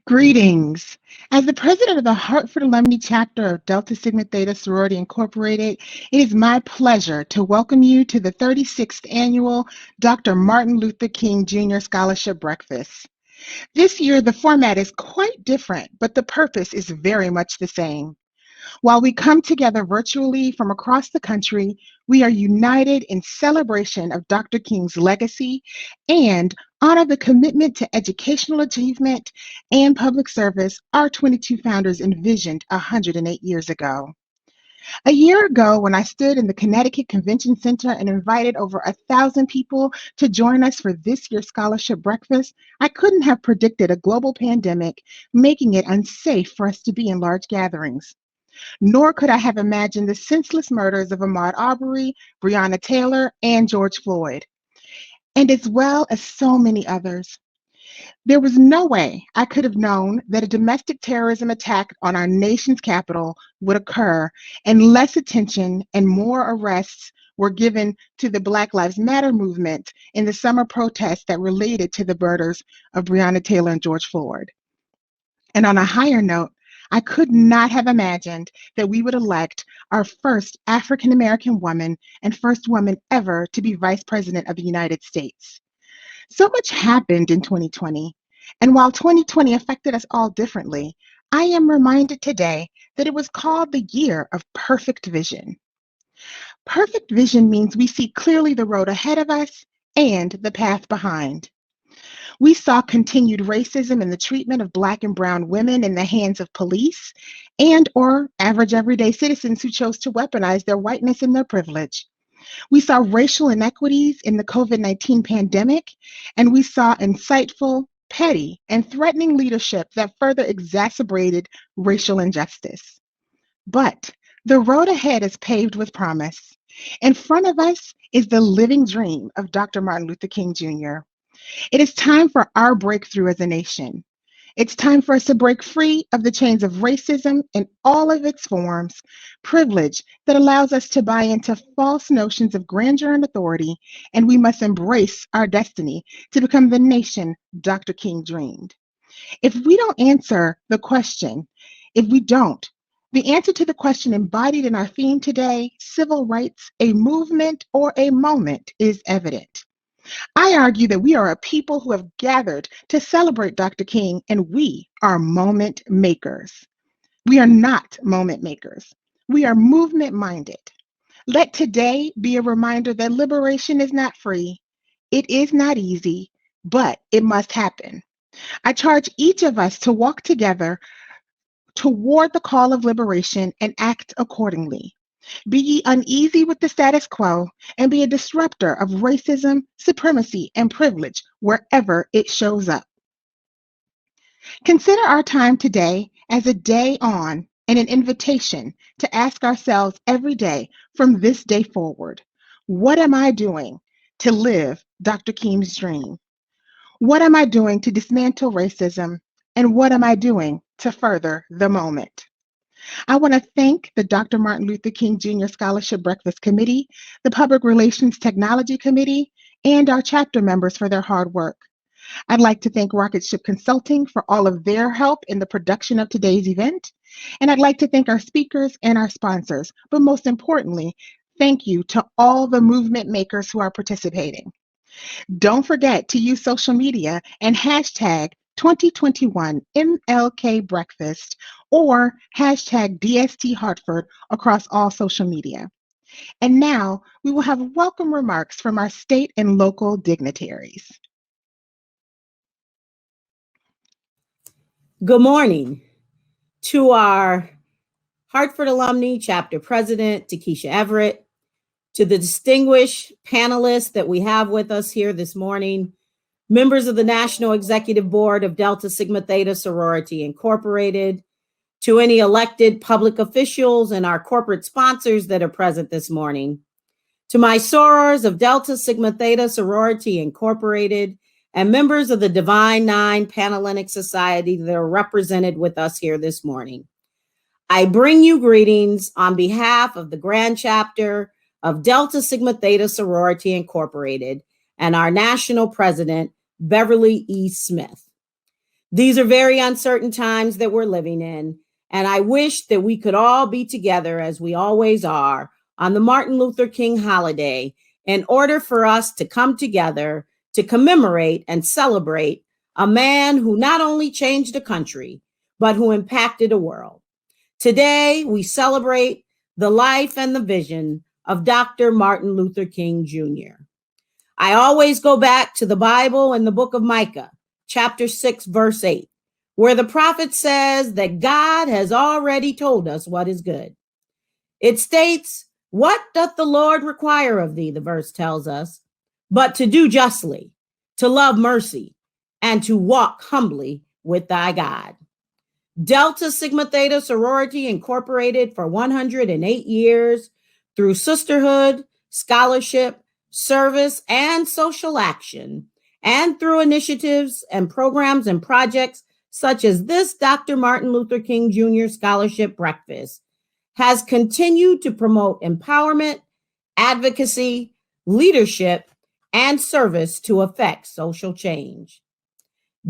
Greetings. As the president of the Hartford Alumnae chapter of Delta Sigma Theta Sorority Incorporated, it is my pleasure to welcome you to the 36th annual Dr. Martin Luther King Jr. Scholarship Breakfast. This year, the format is quite different, but the purpose is very much the same. While we come together virtually from across the country, we are united in celebration of Dr. King's legacy and honor the commitment to educational achievement and public service our 22 founders envisioned 108 years ago. A year ago, when I stood in the Connecticut Convention Center and invited over 1,000 people to join us for this year's scholarship breakfast, I couldn't have predicted a global pandemic, making it unsafe for us to be in large gatherings. Nor could I have imagined the senseless murders of Ahmaud Arbery, Breonna Taylor, and George Floyd, and as well as so many others. There was no way I could have known that a domestic terrorism attack on our nation's capital would occur, and less attention and more arrests were given to the Black Lives Matter movement in the summer protests that related to the murders of Breonna Taylor and George Floyd. And on a higher note, I could not have imagined that we would elect our first African American woman and first woman ever to be Vice President of the United States. So much happened in 2020, and while 2020 affected us all differently, I am reminded today that it was called the year of perfect vision. Perfect vision means we see clearly the road ahead of us and the path behind. We saw continued racism in the treatment of Black and brown women in the hands of police and or average everyday citizens who chose to weaponize their whiteness and their privilege. We saw racial inequities in the COVID-19 pandemic, and we saw insightful, petty, and threatening leadership that further exacerbated racial injustice. But the road ahead is paved with promise. In front of us is the living dream of Dr. Martin Luther King Jr. It is time for our breakthrough as a nation. It's time for us to break free of the chains of racism in all of its forms, privilege that allows us to buy into false notions of grandeur and authority, and we must embrace our destiny to become the nation Dr. King dreamed. If we don't answer the question, if we don't, the answer to the question embodied in our theme today, civil rights, a movement or a moment, is evident. I argue that we are a people who have gathered to celebrate Dr. King, and we are moment makers. We are not moment makers. We are movement minded. Let today be a reminder that liberation is not free, it is not easy, but it must happen. I charge each of us to walk together toward the call of liberation and act accordingly. Be ye uneasy with the status quo and be a disruptor of racism, supremacy, and privilege wherever it shows up. Consider our time today as a day on and an invitation to ask ourselves every day from this day forward, what am I doing to live Dr. King's dream? What am I doing to dismantle racism? And what am I doing to further the moment? I want to thank the Dr. Martin Luther King Jr. Scholarship Breakfast Committee, the Public Relations Technology Committee, and our chapter members for their hard work. I'd like to thank Rocket Ship Consulting for all of their help in the production of today's event. And I'd like to thank our speakers and our sponsors, but most importantly, thank you to all the movement makers who are participating. Don't forget to use social media and hashtag 2021 MLK Breakfast or hashtag DST Hartford across all social media. And now we will have welcome remarks from our state and local dignitaries. Good morning to our Hartford Alumnae Chapter President, Takesha Everett, to the distinguished panelists that we have with us here this morning, members of the National Executive Board of Delta Sigma Theta Sorority Incorporated, to any elected public officials and our corporate sponsors that are present this morning, to my sorors of Delta Sigma Theta Sorority Incorporated, and members of the Divine Nine Panhellenic Society that are represented with us here this morning. I bring you greetings on behalf of the Grand Chapter of Delta Sigma Theta Sorority Incorporated and our National President, Beverly E. Smith. These are very uncertain times that we're living in, and I wish that we could all be together as we always are on the Martin Luther King holiday in order for us to come together to commemorate and celebrate a man who not only changed a country, but who impacted a world. Today, we celebrate the life and the vision of Dr. Martin Luther King Jr. I always go back to the Bible and the book of Micah, chapter 6, verse 8, where the prophet says that God has already told us what is good. It states, "What doth the Lord require of thee?" The verse tells us, "but to do justly, to love mercy, and to walk humbly with thy God." Delta Sigma Theta Sorority Incorporated for 108 years through sisterhood, scholarship, service, and social action, and through initiatives and programs and projects such as this Dr. Martin Luther King Jr. Scholarship Breakfast, has continued to promote empowerment, advocacy, leadership, and service to affect social change.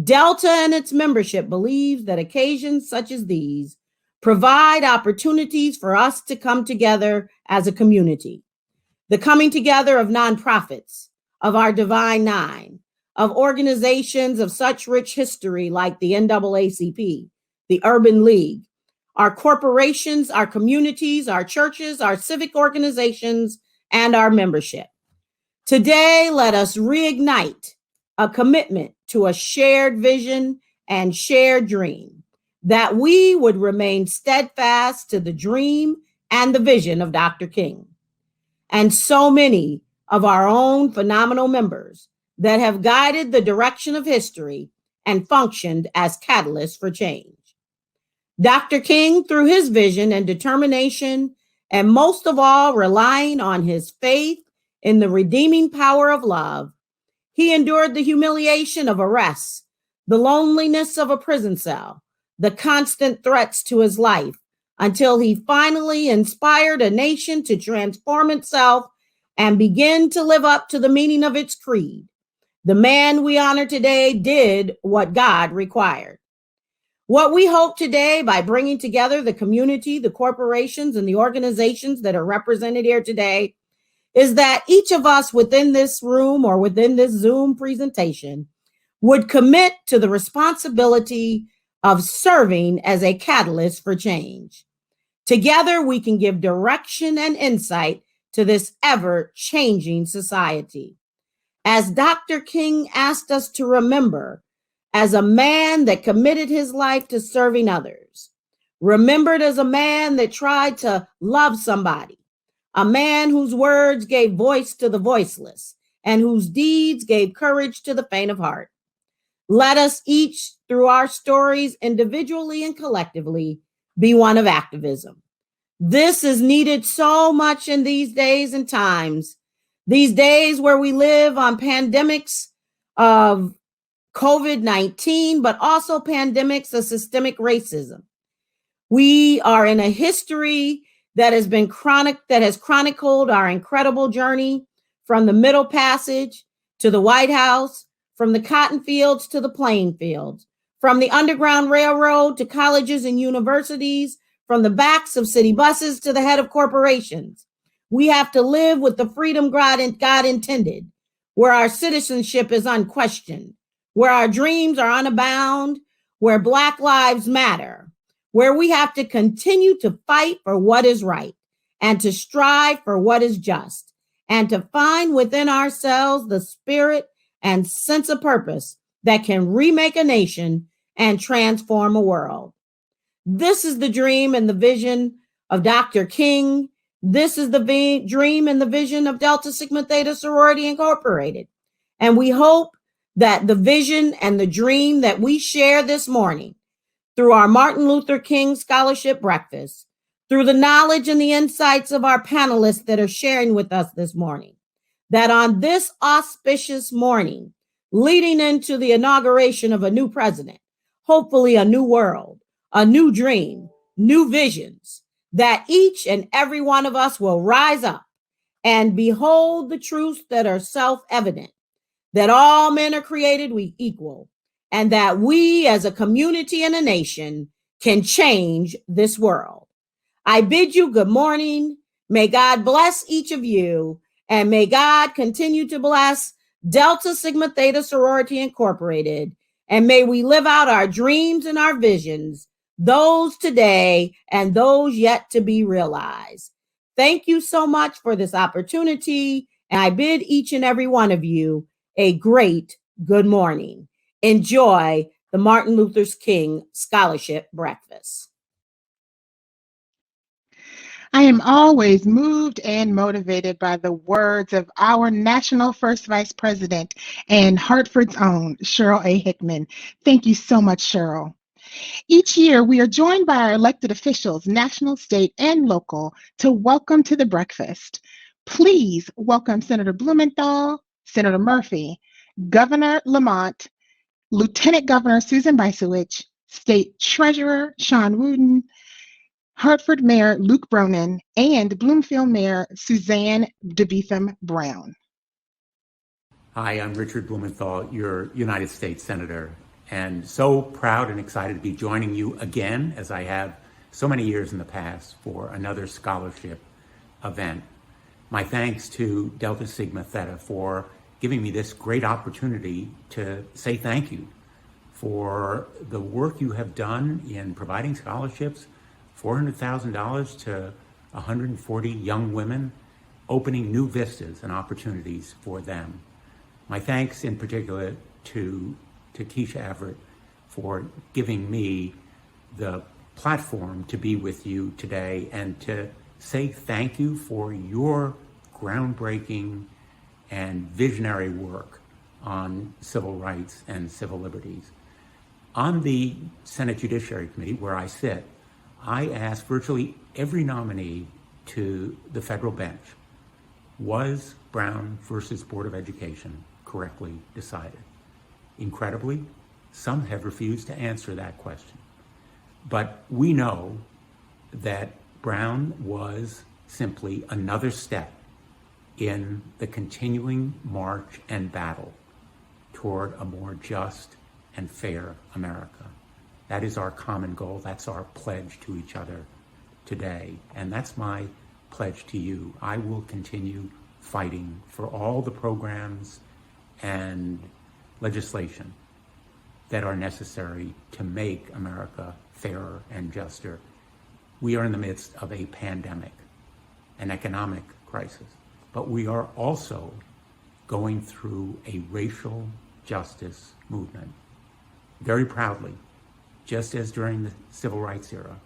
Delta and its membership believes that occasions such as these provide opportunities for us to come together as a community. The coming together of nonprofits, of our Divine Nine, of organizations of such rich history like the NAACP, the Urban League, our corporations, our communities, our churches, our civic organizations, and our membership. Today, let us reignite a commitment to a shared vision and shared dream, that we would remain steadfast to the dream and the vision of Dr. King, and so many of our own phenomenal members that have guided the direction of history and functioned as catalysts for change. Dr. King, through his vision and determination, and most of all, relying on his faith in the redeeming power of love, he endured the humiliation of arrests, the loneliness of a prison cell, the constant threats to his life, until he finally inspired a nation to transform itself and begin to live up to the meaning of its creed. The man we honor today did what God required. What we hope today, by bringing together the community, the corporations, and the organizations that are represented here today, is that each of us within this room or within this Zoom presentation would commit to the responsibility of serving as a catalyst for change. Together, we can give direction and insight to this ever-changing society. As Dr. King asked us to remember, as a man that committed his life to serving others, remembered as a man that tried to love somebody, a man whose words gave voice to the voiceless, and whose deeds gave courage to the faint of heart. Let us each, through our stories, individually and collectively, be one of activism. This is needed so much in these days and times, these days where we live on pandemics of COVID-19, but also pandemics of systemic racism. We are in a history that has chronicled our incredible journey from the Middle Passage to the White House, from the cotton fields to the playing fields, from the Underground Railroad to colleges and universities, from the backs of city buses to the head of corporations. We have to live with the freedom God intended, where our citizenship is unquestioned, where our dreams are unbound, where Black lives matter, where we have to continue to fight for what is right and to strive for what is just, and to find within ourselves the spirit and sense of purpose that can remake a nation and transform a world. This is the dream and the vision of Dr. King. This is the dream and the vision of Delta Sigma Theta Sorority Incorporated. And we hope that the vision and the dream that we share this morning through our Martin Luther King Scholarship Breakfast, through the knowledge and the insights of our panelists that are sharing with us this morning, that on this auspicious morning, leading into the inauguration of a new president, hopefully a new world, a new dream, new visions, that each and every one of us will rise up and behold the truths that are self-evident, that all men are created equal, and that we as a community and a nation can change this world. I bid you good morning. May God bless each of you, and may God continue to bless Delta Sigma Theta Sorority Incorporated, and may we live out our dreams and our visions, those today and those yet to be realized. Thank you so much for this opportunity, and I bid each and every one of you a great good morning. Enjoy the Martin Luther King Scholarship Breakfast. I am always moved and motivated by the words of our National First Vice President and Hartford's own, Cheryl A. Hickman. Thank you so much, Cheryl. Each year, we are joined by our elected officials, national, state, and local, to welcome to the breakfast. Please welcome Senator Blumenthal, Senator Murphy, Governor Lamont, Lieutenant Governor Susan Bicewicz, State Treasurer Sean Wooden, Hartford Mayor Luke Bronin, and Bloomfield Mayor Suzanne DeBeetham Brown. Hi, I'm Richard Blumenthal, your United States Senator, and so proud and excited to be joining you again, as I have so many years in the past, for another scholarship event. My thanks to Delta Sigma Theta for giving me this great opportunity to say thank you for the work you have done in providing scholarships, $400,000 to 140 young women, opening new vistas and opportunities for them. My thanks in particular to Keisha Everett for giving me the platform to be with you today and to say thank you for your groundbreaking and visionary work on civil rights and civil liberties. On the Senate Judiciary Committee, where I sit, I asked virtually every nominee to the federal bench, was Brown versus Board of Education correctly decided? Incredibly, some have refused to answer that question. But we know that Brown was simply another step in the continuing march and battle toward a more just and fair America. That is our common goal. That's our pledge to each other today. And that's my pledge to you. I will continue fighting for all the programs and legislation that are necessary to make America fairer and juster. We are in the midst of a pandemic, an economic crisis, but we are also going through a racial justice movement. Very proudly, just as during the civil rights era,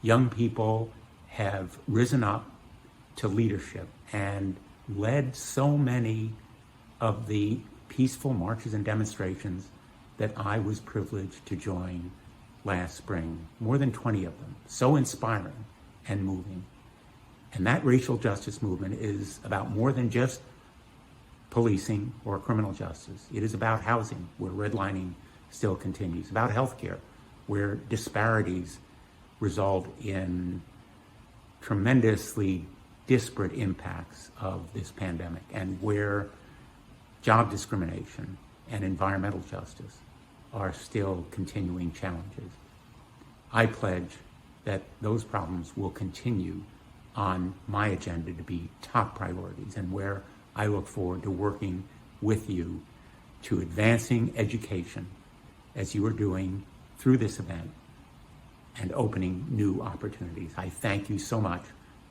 young people have risen up to leadership and led so many of the peaceful marches and demonstrations that I was privileged to join last spring, more than 20 of them, so inspiring and moving. And that racial justice movement is about more than just policing or criminal justice. It is about housing, where redlining still continues, about healthcare, where disparities result in tremendously disparate impacts of this pandemic, and where job discrimination and environmental justice are still continuing challenges. I pledge that those problems will continue on my agenda to be top priorities, and where I look forward to working with you to advancing education as you are doing through this event and opening new opportunities. I thank you so much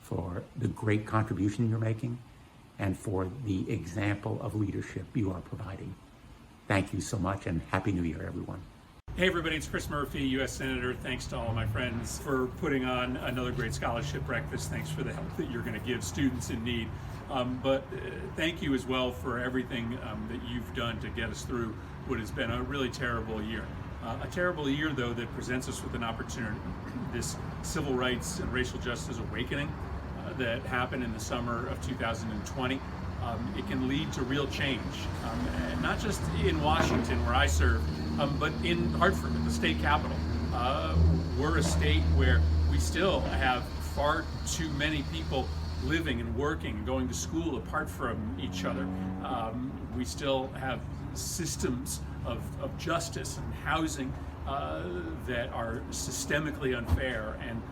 for the great contribution you're making and for the example of leadership you are providing. Thank you so much, and Happy New Year, everyone. Hey everybody, it's Chris Murphy, U.S. Senator. Thanks to all my friends for putting on another great scholarship breakfast. Thanks for the help that you're going to give students in need. But thank you as well for everything that you've done to get us through what has been a really terrible year. A terrible year, though, that presents us with an opportunity. This civil rights and racial justice awakening that happened in the summer of 2020, it can lead to real change, and not just in Washington, where I serve, but in Hartford, at the state capitol. We're a state where we still have far too many people living and working and going to school apart from each other. We still have systems of justice and housing that are systemically unfair, and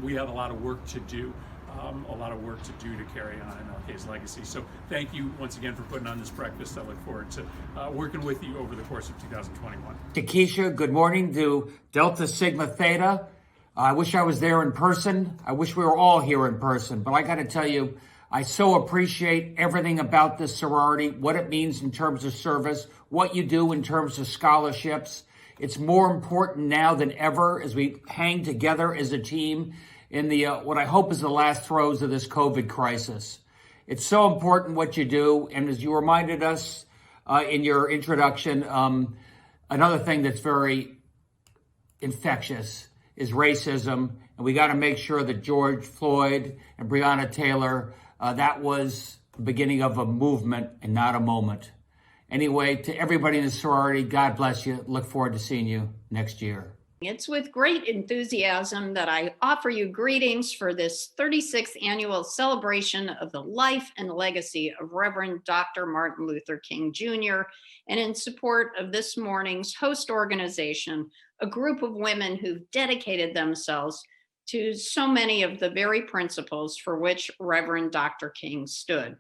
we have a lot of work to do. To carry on MLK's legacy. So thank you once again for putting on this breakfast. I look forward to working with you over the course of 2021. To Keisha, good morning. To Delta Sigma Theta. I wish I was there in person. I wish we were all here in person. But I got to tell you, I so appreciate everything about this sorority, what it means in terms of service, what you do in terms of scholarships. It's more important now than ever as we hang together as a team in the what I hope is the last throes of this COVID crisis. It's so important what you do. And as you reminded us in your introduction, another thing that's very infectious is racism. And we got to make sure that George Floyd and Breonna Taylor, that was the beginning of a movement and not a moment. Anyway, to everybody in the sorority, God bless you. Look forward to seeing you next year. It's with great enthusiasm that I offer you greetings for this 36th annual celebration of the life and legacy of Reverend Dr. Martin Luther King Jr. and in support of this morning's host organization, a group of women who've dedicated themselves to so many of the very principles for which Reverend Dr. King stood.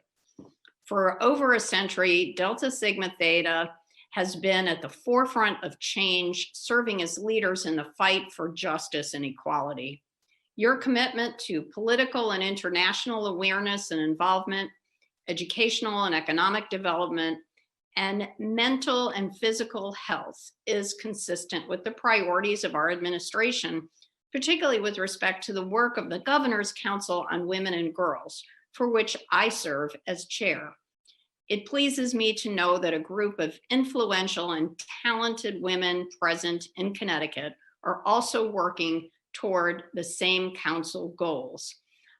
For over a century, Delta Sigma Theta has been at the forefront of change, serving as leaders in the fight for justice and equality. Your commitment to political and international awareness and involvement, educational and economic development, and mental and physical health is consistent with the priorities of our administration, particularly with respect to the work of the Governor's Council on Women and Girls, for which I serve as chair. It pleases me to know that a group of influential and talented women present in Connecticut are also working toward the same council goals.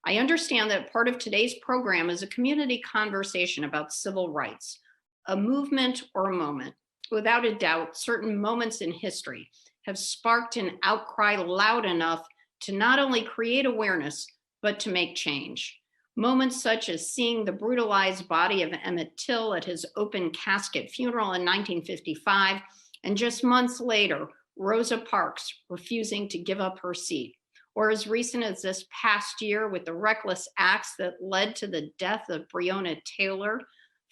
I understand that part of today's program is a community conversation about civil rights, a movement or a moment. Without a doubt, certain moments in history have sparked an outcry loud enough to not only create awareness, but to make change. Moments such as seeing the brutalized body of Emmett Till at his open casket funeral in 1955, and just months later, Rosa Parks refusing to give up her seat, or as recent as this past year with the reckless acts that led to the death of Breonna Taylor,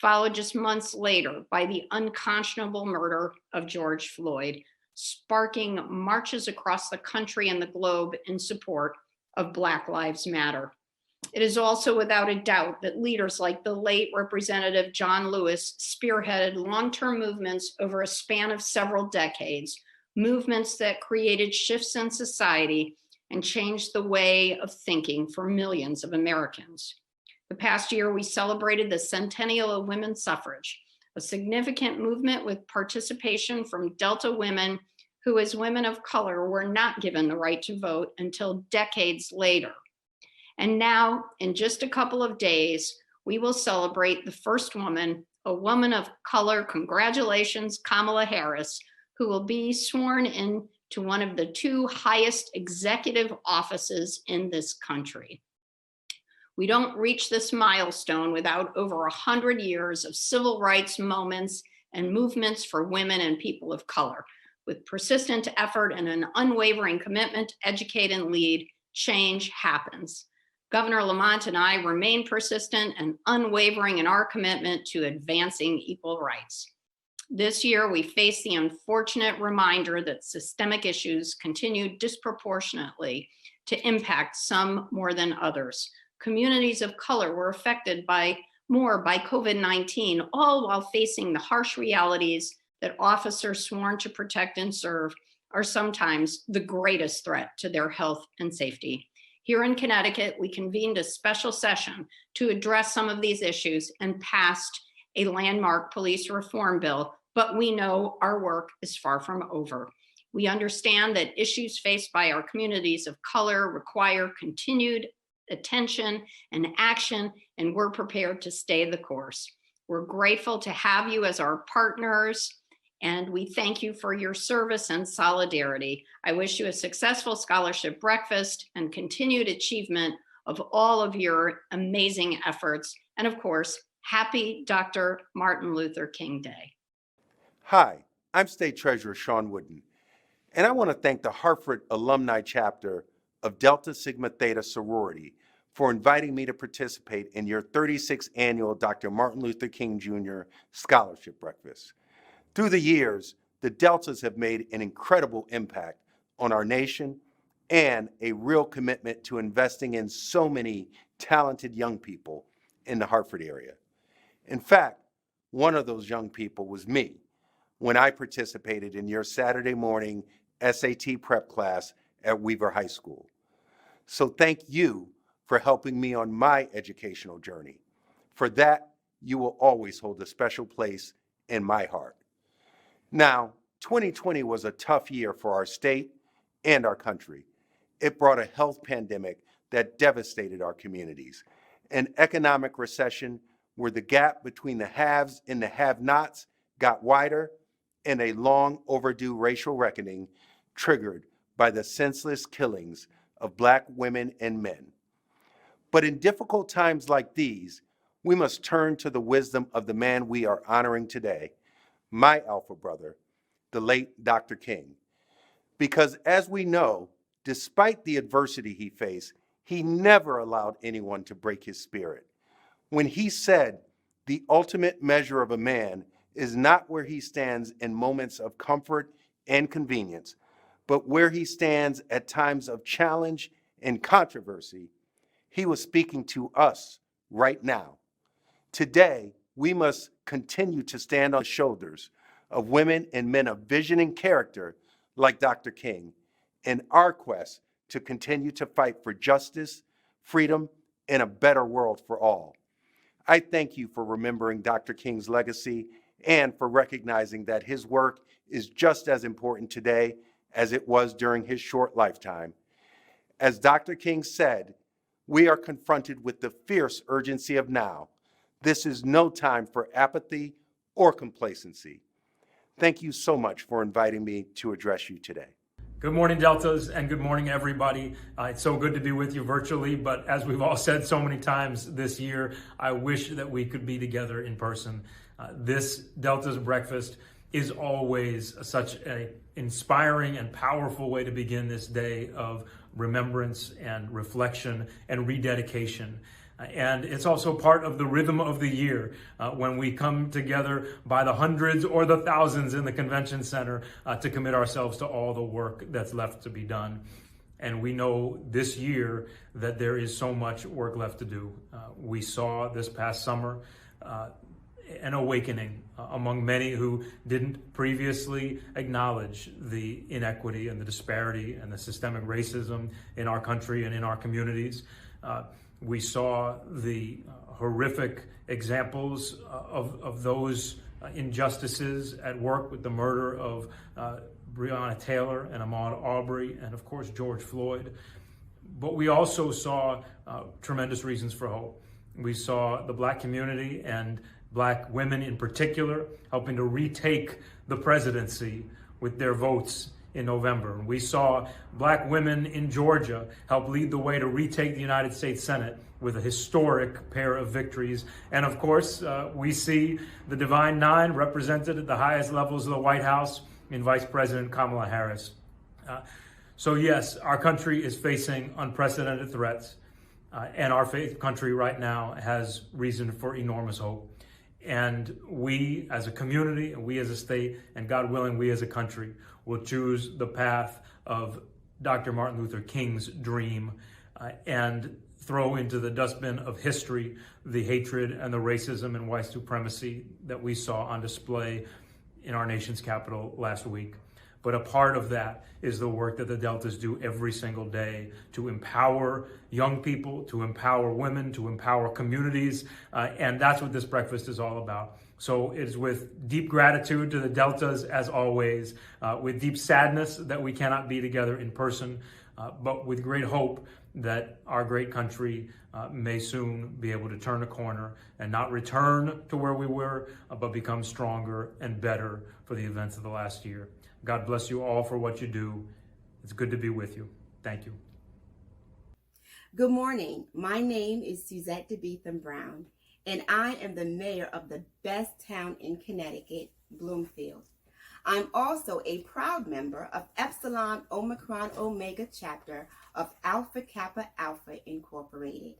followed just months later by the unconscionable murder of George Floyd, sparking marches across the country and the globe in support of Black Lives Matter. It is also without a doubt that leaders like the late Representative John Lewis spearheaded long-term movements over a span of several decades, movements that created shifts in society and changed the way of thinking for millions of Americans. The past year, we celebrated the centennial of women's suffrage, a significant movement with participation from Delta women who, as women of color, were not given the right to vote until decades later. And now, in just a couple of days, we will celebrate the first woman, a woman of color, congratulations, Kamala Harris, who will be sworn in to one of the two highest executive offices in this country. We don't reach this milestone without over 100 years of civil rights moments and movements for women and people of color. With persistent effort and an unwavering commitment to educate and lead, change happens. Governor Lamont and I remain persistent and unwavering in our commitment to advancing equal rights. This year, we face the unfortunate reminder that systemic issues continue disproportionately to impact some more than others. Communities of color were affected more by COVID-19, all while facing the harsh realities that officers sworn to protect and serve are sometimes the greatest threat to their health and safety. Here in Connecticut, we convened a special session to address some of these issues and passed a landmark police reform bill, but we know our work is far from over. We understand that issues faced by our communities of color require continued attention and action, and we're prepared to stay the course. We're grateful to have you as our partners, and we thank you for your service and solidarity. I wish you a successful scholarship breakfast and continued achievement of all of your amazing efforts. And of course, happy Dr. Martin Luther King Day. Hi, I'm State Treasurer Sean Wooden, and I want to thank the Hartford Alumni Chapter of Delta Sigma Theta Sorority for inviting me to participate in your 36th annual Dr. Martin Luther King Jr. Scholarship Breakfast. Through the years, the Deltas have made an incredible impact on our nation and a real commitment to investing in so many talented young people in the Hartford area. In fact, one of those young people was me when I participated in your Saturday morning SAT prep class at Weaver High School. So thank you for helping me on my educational journey. For that, you will always hold a special place in my heart. Now, 2020 was a tough year for our state and our country. It brought a health pandemic that devastated our communities, an economic recession where the gap between the haves and the have-nots got wider, and a long overdue racial reckoning triggered by the senseless killings of Black women and men. But in difficult times like these, we must turn to the wisdom of the man we are honoring today, my alpha brother, the late Dr. King. Because as we know, despite the adversity he faced, he never allowed anyone to break his spirit. When he said, "The ultimate measure of a man is not where he stands in moments of comfort and convenience, but where he stands at times of challenge and controversy," he was speaking to us right now. Today, we must continue to stand on the shoulders of women and men of vision and character like Dr. King in our quest to continue to fight for justice, freedom, and a better world for all. I thank you for remembering Dr. King's legacy and for recognizing that his work is just as important today as it was during his short lifetime. As Dr. King said, we are confronted with the fierce urgency of now. This is no time for apathy or complacency. Thank you so much for inviting me to address you today. Good morning, Deltas, and good morning, everybody. It's so good to be with you virtually, but as we've all said so many times this year, I wish that we could be together in person. This Deltas Breakfast is always such an inspiring and powerful way to begin this day of remembrance and reflection and rededication. And it's also part of the rhythm of the year when we come together by the hundreds or the thousands in the convention center to commit ourselves to all the work that's left to be done. And we know this year that there is so much work left to do. We saw this past summer an awakening among many who didn't previously acknowledge the inequity and the disparity and the systemic racism in our country and in our communities. We saw the horrific examples of those injustices at work with the murder of Breonna Taylor and Ahmaud Arbery and, of course, George Floyd. But we also saw tremendous reasons for hope. We saw the Black community and Black women in particular helping to retake the presidency with their votes in November. We saw Black women in Georgia help lead the way to retake the United States Senate with a historic pair of victories. And of course, we see the Divine Nine represented at the highest levels of the White House in Vice President Kamala Harris. So yes, our country is facing unprecedented threats, and our country right now has reason for enormous hope. And we as a community, and we as a state, and God willing, we as a country will choose the path of Dr. Martin Luther King's dream and throw into the dustbin of history the hatred and the racism and white supremacy that we saw on display in our nation's capital last week. But a part of that is the work that the Deltas do every single day to empower young people, to empower women, to empower communities. And that's what this breakfast is all about. So it is with deep gratitude to the Deltas, as always, with deep sadness that we cannot be together in person, but with great hope that our great country may soon be able to turn a corner and not return to where we were, but become stronger and better for the events of the last year. God bless you all for what you do. It's good to be with you. Thank you. Good morning. My name is Suzette DeBeetham Brown, and I am the mayor of the best town in Connecticut, Bloomfield. I'm also a proud member of Epsilon Omicron Omega chapter of Alpha Kappa Alpha Incorporated.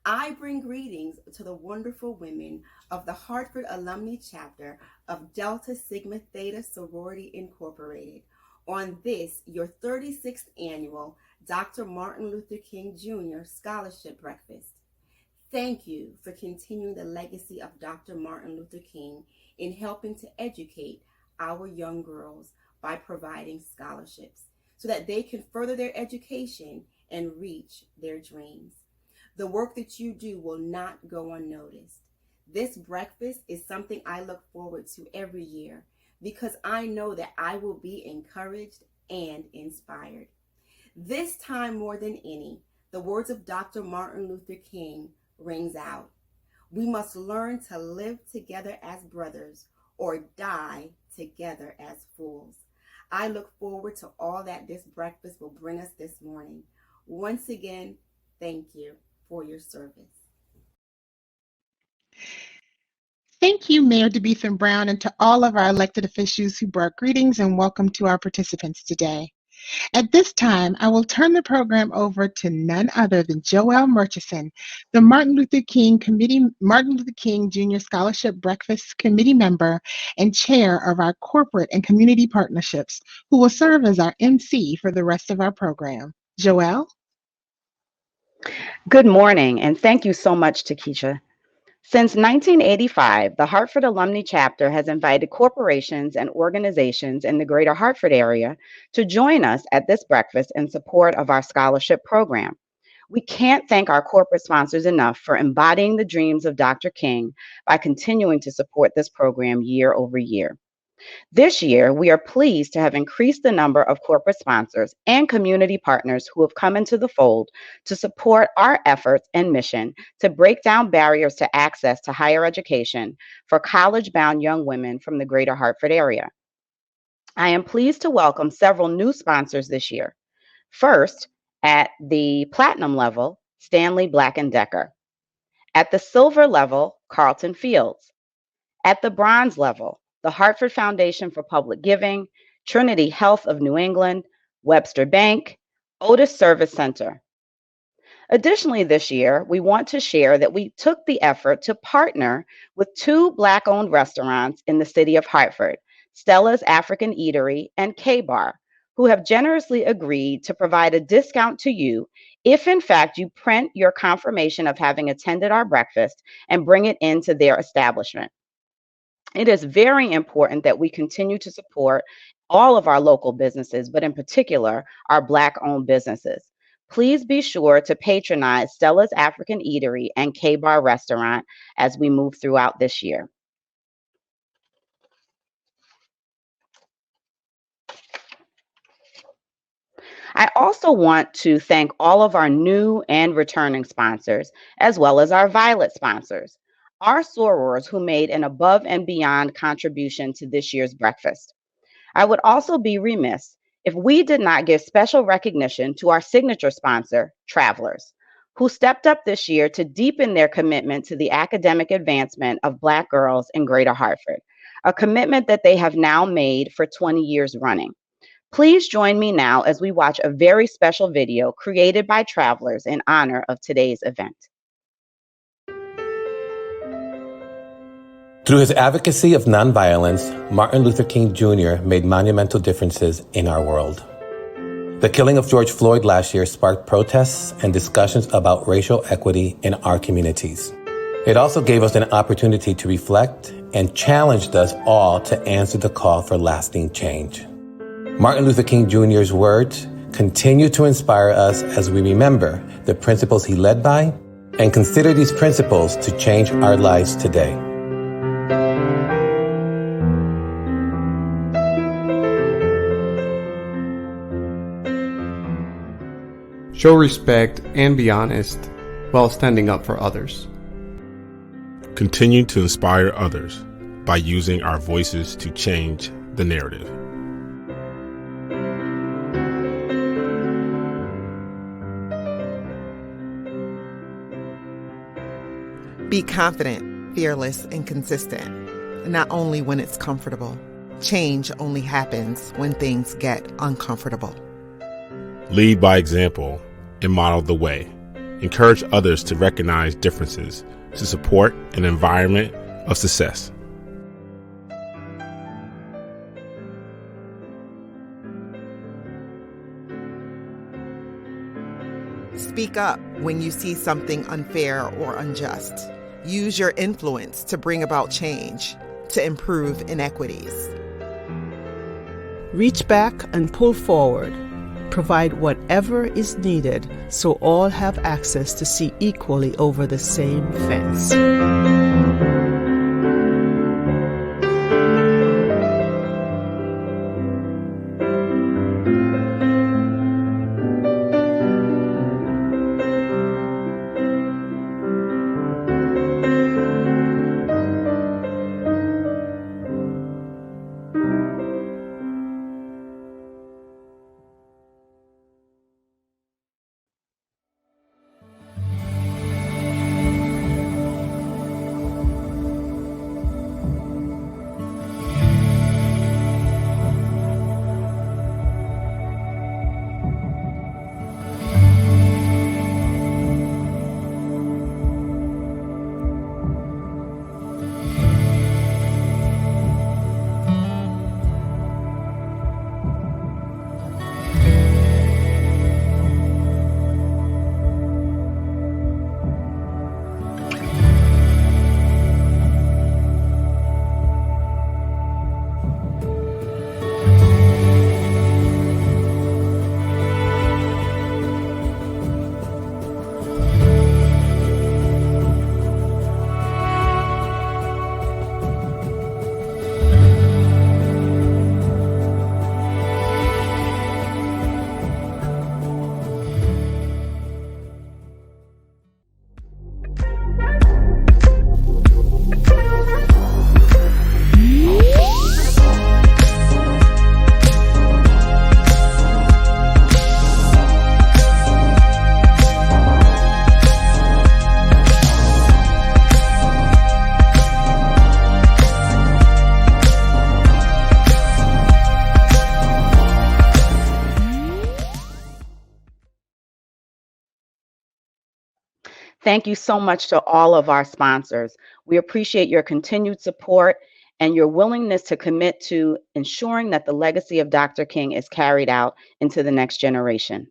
I bring greetings to the wonderful women of the Hartford Alumnae chapter of Delta Sigma Theta Sorority Incorporated on this, your 36th annual Dr. Martin Luther King Jr. Scholarship Breakfast. Thank you for continuing the legacy of Dr. Martin Luther King in helping to educate our young girls by providing scholarships so that they can further their education and reach their dreams. The work that you do will not go unnoticed. This breakfast is something I look forward to every year because I know that I will be encouraged and inspired. This time more than any, the words of Dr. Martin Luther King rings out. We must learn to live together as brothers or die together as fools. I look forward to all that this breakfast will bring us this morning. Once again, thank you for your service. Thank you, Mayor DeBeetham Brown, and to all of our elected officials who brought greetings and welcome to our participants today. At this time, I will turn the program over to none other than Joelle Murchison, the Martin Luther King Jr. Scholarship Breakfast Committee member and chair of our corporate and community partnerships, who will serve as our MC for the rest of our program. Joelle? Good morning, and thank you so much, Takesha. Since 1985, the Hartford Alumnae Chapter has invited corporations and organizations in the Greater Hartford area to join us at this breakfast in support of our scholarship program. We can't thank our corporate sponsors enough for embodying the dreams of Dr. King by continuing to support this program year over year. This year, we are pleased to have increased the number of corporate sponsors and community partners who have come into the fold to support our efforts and mission to break down barriers to access to higher education for college-bound young women from the Greater Hartford area. I am pleased to welcome several new sponsors this year. First, at the platinum level, Stanley Black & Decker. At the silver level, Carlton Fields. At the bronze level, the Hartford Foundation for Public Giving, Trinity Health of New England, Webster Bank, Otis Service Center. Additionally, this year, we want to share that we took the effort to partner with 2 Black-owned restaurants in the city of Hartford, Stella's African Eatery and K-Bar, who have generously agreed to provide a discount to you if, in fact, you print your confirmation of having attended our breakfast and bring it into their establishment. It is very important that we continue to support all of our local businesses, but in particular, our Black-owned businesses. Please be sure to patronize Stella's African Eatery and K-Bar Restaurant as we move throughout this year. I also want to thank all of our new and returning sponsors, as well as our violet sponsors, our sorors who made an above and beyond contribution to this year's breakfast. I would also be remiss if we did not give special recognition to our signature sponsor, Travelers, who stepped up this year to deepen their commitment to the academic advancement of Black girls in Greater Hartford, a commitment that they have now made for 20 years running. Please join me now as we watch a very special video created by Travelers in honor of today's event. Through his advocacy of nonviolence, Martin Luther King Jr. made monumental differences in our world. The killing of George Floyd last year sparked protests and discussions about racial equity in our communities. It also gave us an opportunity to reflect and challenged us all to answer the call for lasting change. Martin Luther King Jr.'s words continue to inspire us as we remember the principles he led by and consider these principles to change our lives today. Show respect and be honest while standing up for others. Continue to inspire others by using our voices to change the narrative. Be confident, fearless, and consistent, not only when it's comfortable. Change only happens when things get uncomfortable. Lead by example and model the way. Encourage others to recognize differences to support an environment of success. Speak up when you see something unfair or unjust. Use your influence to bring about change, to improve inequities. Reach back and pull forward. Provide whatever is needed so all have access to see equally over the same fence. Thank you so much to all of our sponsors. We appreciate your continued support and your willingness to commit to ensuring that the legacy of Dr. King is carried out into the next generation.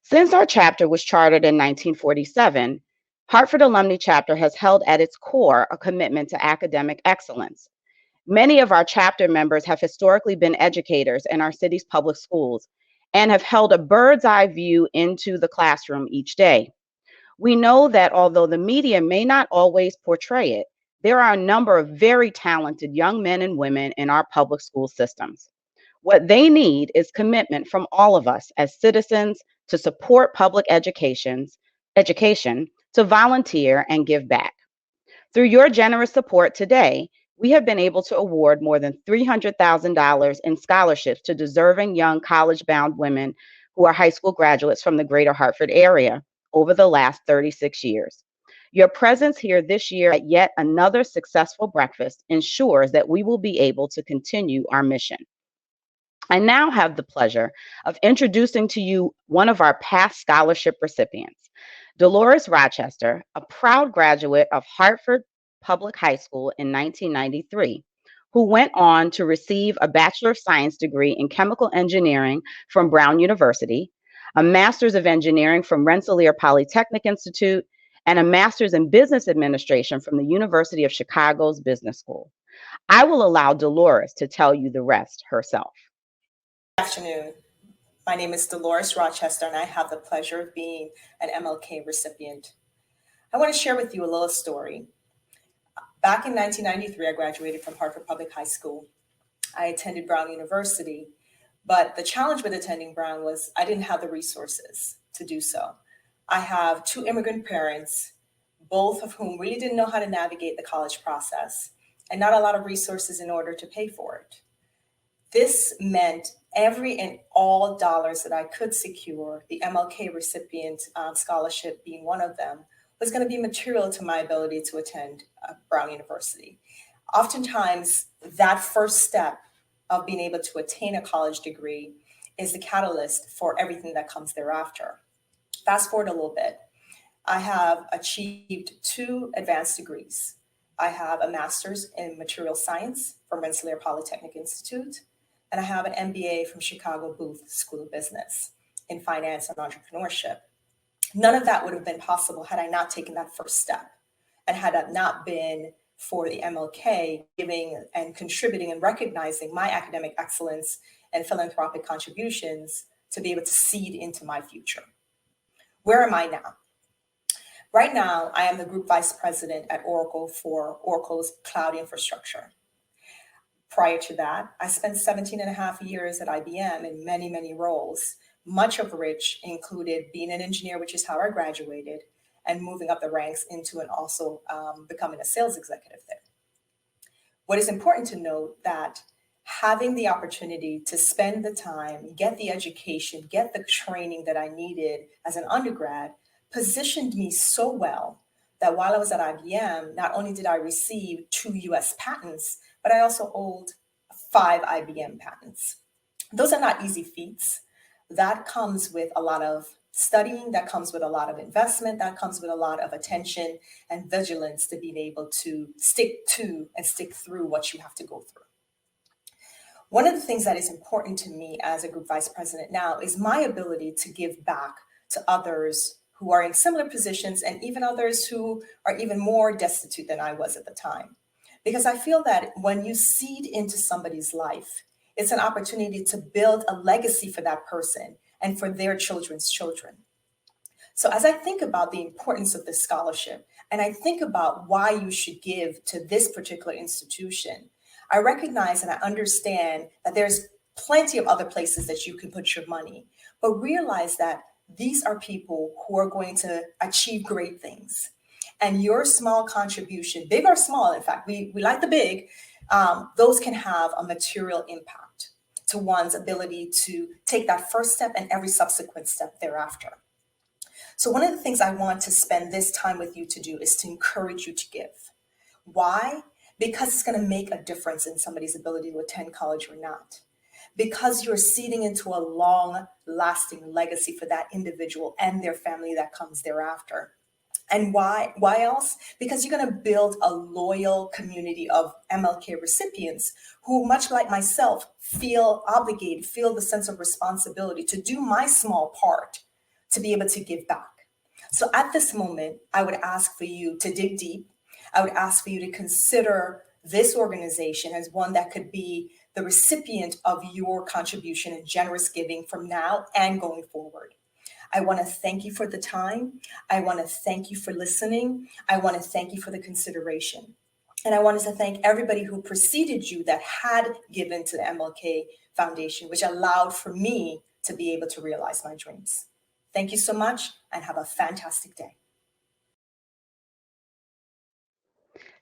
Since our chapter was chartered in 1947, Hartford Alumnae Chapter has held at its core a commitment to academic excellence. Many of our chapter members have historically been educators in our city's public schools and have held a bird's eye view into the classroom each day. We know that although the media may not always portray it, there are a number of very talented young men and women in our public school systems. What they need is commitment from all of us as citizens to support public education, to volunteer and give back. Through your generous support today, we have been able to award more than $300,000 in scholarships to deserving young college-bound women who are high school graduates from the Greater Hartford area over the last 36 years. Your presence here this year at yet another successful breakfast ensures that we will be able to continue our mission. I now have the pleasure of introducing to you one of our past scholarship recipients, Dolores Rochester, a proud graduate of Hartford Public High School in 1993, who went on to receive a Bachelor of Science degree in Chemical Engineering from Brown University, a Master's of Engineering from Rensselaer Polytechnic Institute, and a Master's in Business Administration from the University of Chicago's Business School. I will allow Dolores to tell you the rest herself. Good afternoon. My name is Dolores Rochester, and I have the pleasure of being an MLK recipient. I want to share with you a little story. Back in 1993, I graduated from Hartford Public High School. I attended Brown University, but the challenge with attending Brown was I didn't have the resources to do so. I have two immigrant parents, both of whom really didn't know how to navigate the college process, and not a lot of resources in order to pay for it. This meant every and all dollars that I could secure, the MLK recipient scholarship being one of them, was going to be material to my ability to attend Brown University. Oftentimes, that first step of being able to attain a college degree is the catalyst for everything that comes thereafter. Fast forward a little bit. I have achieved 2 advanced degrees. I have a master's in material science from Rensselaer Polytechnic Institute, and I have an MBA from Chicago Booth School of Business in finance and entrepreneurship. None of that would have been possible had I not taken that first step, and had it not been for the MLK giving and contributing and recognizing my academic excellence and philanthropic contributions to be able to seed into my future. Where am I now? Right now, I am the group vice president at Oracle for Oracle's cloud infrastructure. Prior to that, I spent 17 and a half years at IBM in many, many roles, much of which included being an engineer, which is how I graduated, and moving up the ranks into and also becoming a sales executive there. What is important to note that having the opportunity to spend the time, get the education, get the training that I needed as an undergrad positioned me so well that while I was at IBM, not only did I receive 2 US patents, but I also hold 5 IBM patents. Those are not easy feats. That comes with a lot of studying, that comes with a lot of investment, that comes with a lot of attention and vigilance to being able to stick to and stick through what you have to go through. One of the things that is important to me as a group vice president now is my ability to give back to others who are in similar positions and even others who are even more destitute than I was at the time. Because I feel that when you seed into somebody's life, it's an opportunity to build a legacy for that person and for their children's children. So as I think about the importance of this scholarship, and I think about why you should give to this particular institution, I recognize and I understand that there's plenty of other places that you can put your money, but realize that these are people who are going to achieve great things. And your small contribution, big or small, in fact, we like the big, those can have a material impact to one's ability to take that first step and every subsequent step thereafter. So one of the things I want to spend this time with you to do is to encourage you to give. Why? Because it's going to make a difference in somebody's ability to attend college or not. Because you're seeding into a long-lasting legacy for that individual and their family that comes thereafter. And why else? Because you're going to build a loyal community of MLK recipients who, much like myself, feel obligated, feel the sense of responsibility to do my small part to be able to give back. So at this moment, I would ask for you to dig deep. I would ask for you to consider this organization as one that could be the recipient of your contribution and generous giving from now and going forward. I want to thank you for the time. I want to thank you for listening. I want to thank you for the consideration. And I wanted to thank everybody who preceded you that had given to the MLK Foundation, which allowed for me to be able to realize my dreams. Thank you so much and have a fantastic day.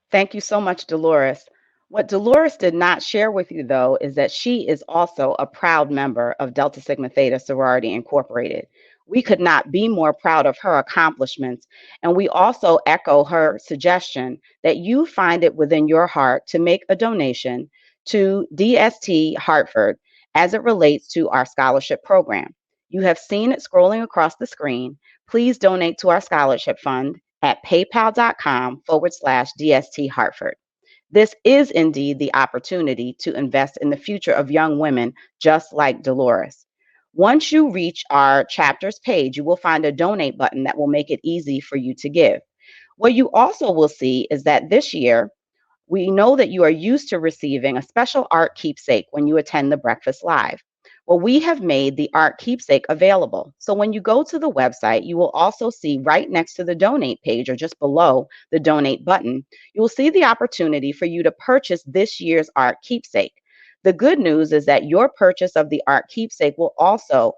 Thank you so much, Dolores. What Dolores did not share with you, though, is that she is also a proud member of Delta Sigma Theta Sorority Incorporated. We could not be more proud of her accomplishments, and we also echo her suggestion that you find it within your heart to make a donation to DST Hartford as it relates to our scholarship program. You have seen it scrolling across the screen. Please donate to our scholarship fund at paypal.com/DST Hartford. This is indeed the opportunity to invest in the future of young women just like Dolores. Once you reach our chapters page, you will find a donate button that will make it easy for you to give. What you also will see is that this year, we know that you are used to receiving a special art keepsake when you attend the Breakfast Live. Well, we have made the art keepsake available. So when you go to the website, you will also see right next to the donate page or just below the donate button, you will see the opportunity for you to purchase this year's art keepsake. The good news is that your purchase of the art keepsake will also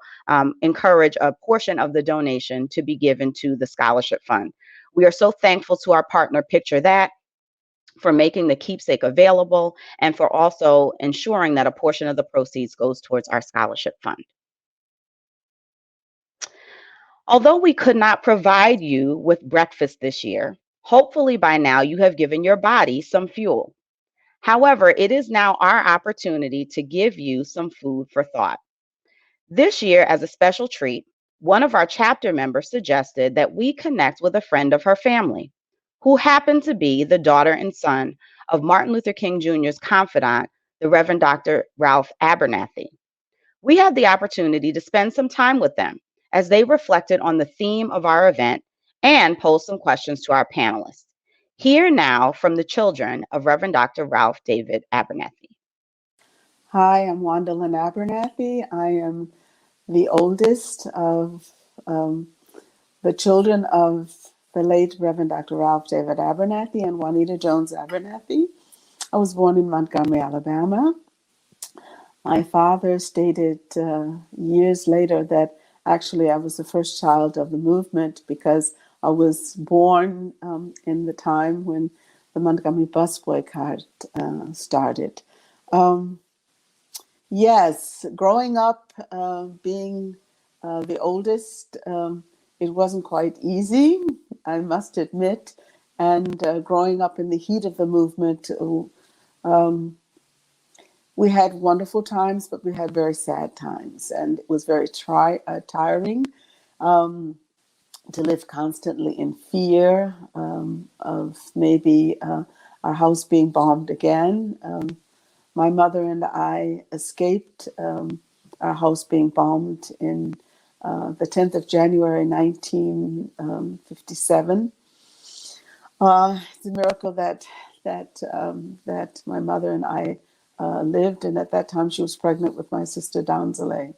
encourage a portion of the donation to be given to the scholarship fund. We are so thankful to our partner Picture That for making the keepsake available and for also ensuring that a portion of the proceeds goes towards our scholarship fund. Although we could not provide you with breakfast this year, hopefully by now you have given your body some fuel. However, it is now our opportunity to give you some food for thought. This year, as a special treat, one of our chapter members suggested that we connect with a friend of her family, who happened to be the daughter and son of Martin Luther King Jr.'s confidant, the Reverend Dr. Ralph Abernathy. We had the opportunity to spend some time with them as they reflected on the theme of our event and posed some questions to our panelists. Hear now from the children of Reverend Dr. Ralph David Abernathy. Hi, I'm Wanda Lynn Abernathy. I am the oldest of the children of the late Reverend Dr. Ralph David Abernathy and Juanita Jones Abernathy. I was born in Montgomery, Alabama. My father stated years later that actually I was the first child of the movement because I was born in the time when the Montgomery bus boycott started. Yes, growing up, being the oldest, it wasn't quite easy, I must admit. And growing up in the heat of the movement, we had wonderful times, but we had very sad times. And it was very tiring to live constantly in fear of maybe our house being bombed again. My mother and I escaped our house being bombed in the 10th of January, 1957. It's a miracle that my mother and I lived, and at that time she was pregnant with my sister Downsley.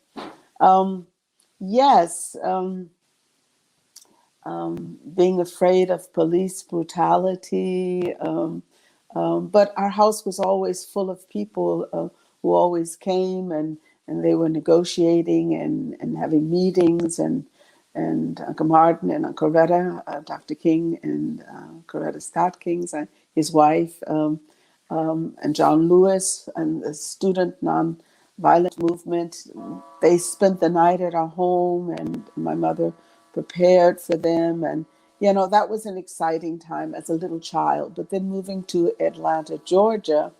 Yes, being afraid of police brutality. But our house was always full of people who always came and they were negotiating and having meetings and Uncle Martin and Uncle Coretta, Dr. King and Coretta Scott King, his wife, and John Lewis and the student nonviolent movement. They spent the night at our home and my mother prepared for them. And that was an exciting time as a little child. But then moving to Atlanta, Georgia,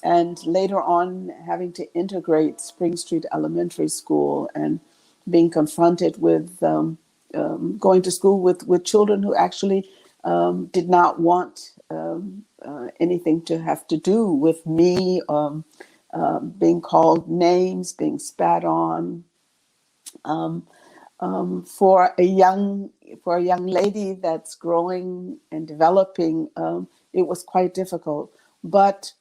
and later on having to integrate Spring Street Elementary School and being confronted with going to school with children who actually did not want anything to have to do with me, being called names, being spat on. For a young lady that's growing and developing, it was quite difficult. But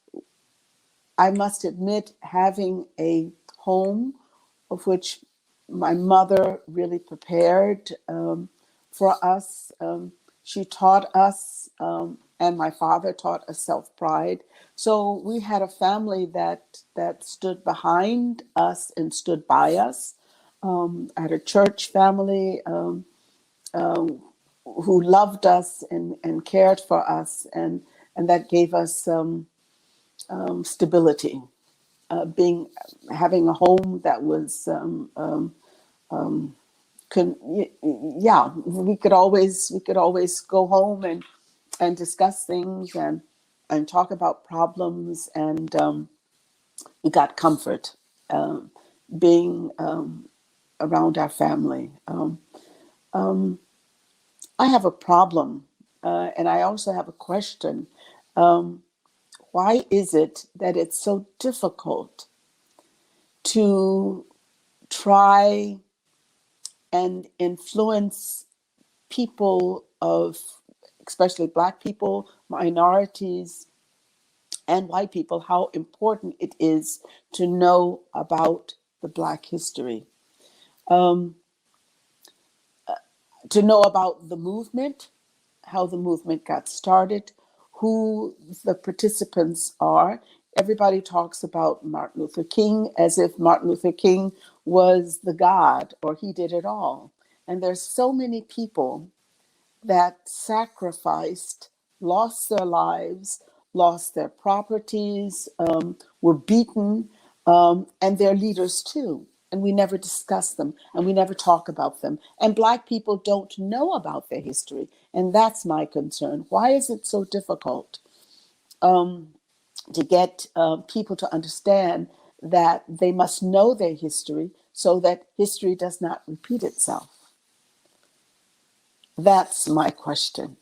I must admit, having a home of which my mother really prepared for us, she taught us, and my father taught us self-pride. So we had a family that stood behind us and stood by us. I had a church family who loved us and cared for us, and that gave us stability. Having a home that was we could always go home and discuss things and talk about problems, and we got comfort being around our family. I have a problem, and I also have a question. Why is it that it's so difficult to try and influence people especially Black people, minorities, and white people, how important it is to know about the Black history? To know about the movement, how the movement got started, who the participants are. Everybody talks about Martin Luther King as if Martin Luther King was the God or he did it all. And there's so many people that sacrificed, lost their lives, lost their properties, were beaten, and their leaders too. and we never discuss them, and we never talk about them. And Black people don't know about their history, and that's my concern. Why is it so difficult to get people to understand that they must know their history so that history does not repeat itself? That's my question.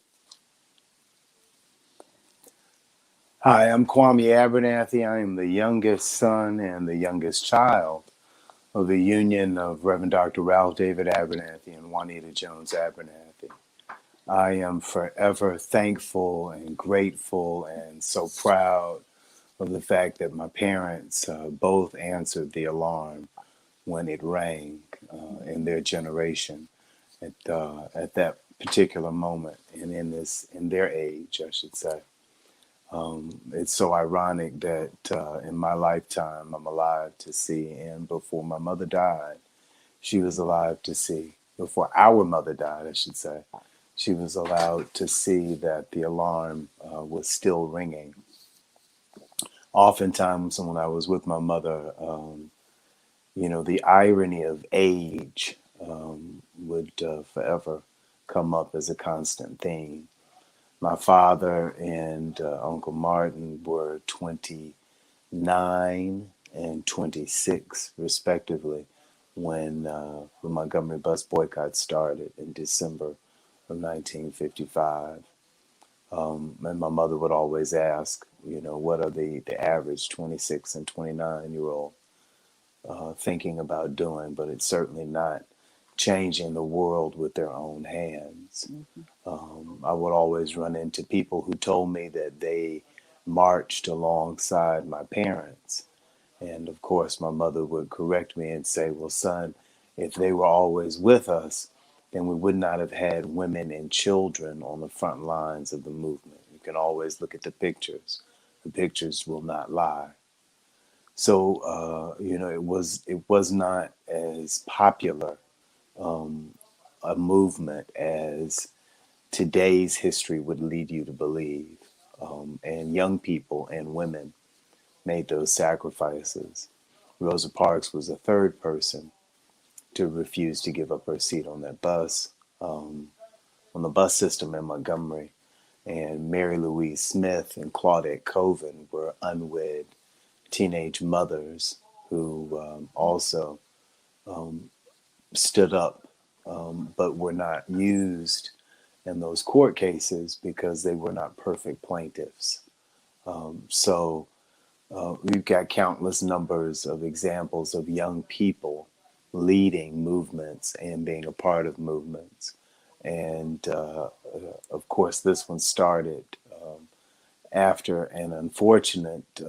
Hi, I'm Kwame Abernathy. I am the youngest son and the youngest child of the union of Reverend Dr. Ralph David Abernathy and Juanita Jones Abernathy. I am forever thankful and grateful and so proud of the fact that my parents both answered the alarm when it rang in their generation at that particular moment and in their age, I should say. It's so ironic that in my lifetime I'm alive to see, and before my mother died, she was alive to see. Before our mother died, I should say, she was allowed to see that the alarm was still ringing. Oftentimes, when I was with my mother, the irony of age would forever come up as a constant theme. My father and Uncle Martin were 29 and 26, respectively, when the Montgomery bus boycott started in December of 1955. And my mother would always ask, what are the average 26 and 29-year-old thinking about doing? But it's certainly not changing the world with their own hands. I would always run into people who told me that they marched alongside my parents. And of course, my mother would correct me and say, well, son, if they were always with us, then we would not have had women and children on the front lines of the movement. You can always look at the pictures. The pictures will not lie. So, it was not as popular a movement as today's history would lead you to believe. And young people and women made those sacrifices. Rosa Parks was the third person to refuse to give up her seat on that bus, on the bus system in Montgomery. And Mary Louise Smith and Claudette Coven were unwed teenage mothers who also stood up, but were not used in those court cases because they were not perfect plaintiffs. So we've got countless numbers of examples of young people leading movements and being a part of movements. And of course, this one started after an unfortunate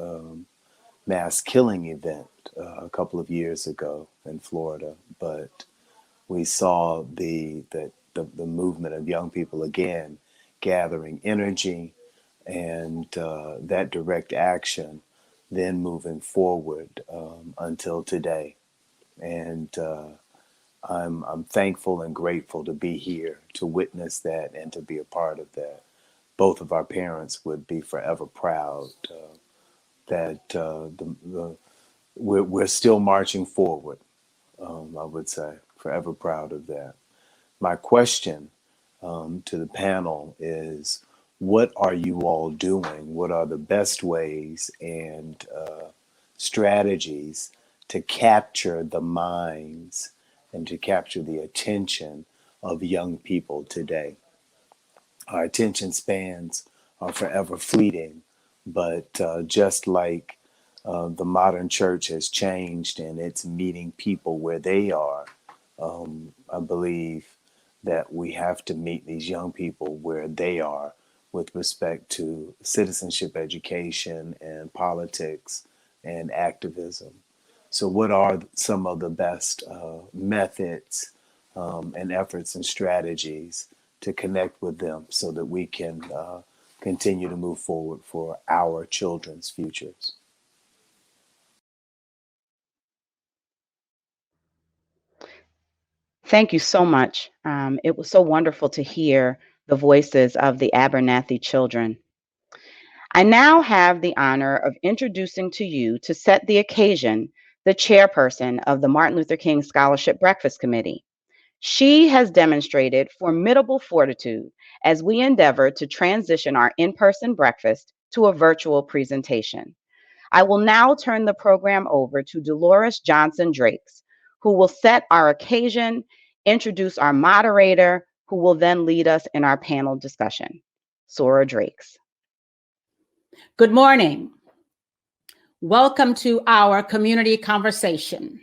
mass killing event a couple of years ago in Florida. But we saw the movement of young people again gathering energy and that direct action, then moving forward until today. And I'm thankful and grateful to be here to witness that and to be a part of that. Both of our parents would be forever proud that we're still marching forward. I would say forever proud of that. My question to the panel is, what are you all doing? What are the best ways and strategies to capture the minds and to capture the attention of young people today? Our attention spans are forever fleeting, but just like the modern church has changed and it's meeting people where they are, I believe that we have to meet these young people where they are with respect to citizenship education and politics and activism. So what are some of the best methods and efforts and strategies to connect with them so that we can continue to move forward for our children's futures? Thank you so much. It was so wonderful to hear the voices of the Abernathy children. I now have the honor of introducing to you, to set the occasion, the chairperson of the Martin Luther King Scholarship Breakfast Committee. She has demonstrated formidable fortitude as we endeavor to transition our in-person breakfast to a virtual presentation. I will now turn the program over to Dolores Johnson Drakes, who will set our occasion, introduce our moderator, who will then lead us in our panel discussion. Sora Drakes. Good morning. Welcome to our community conversation,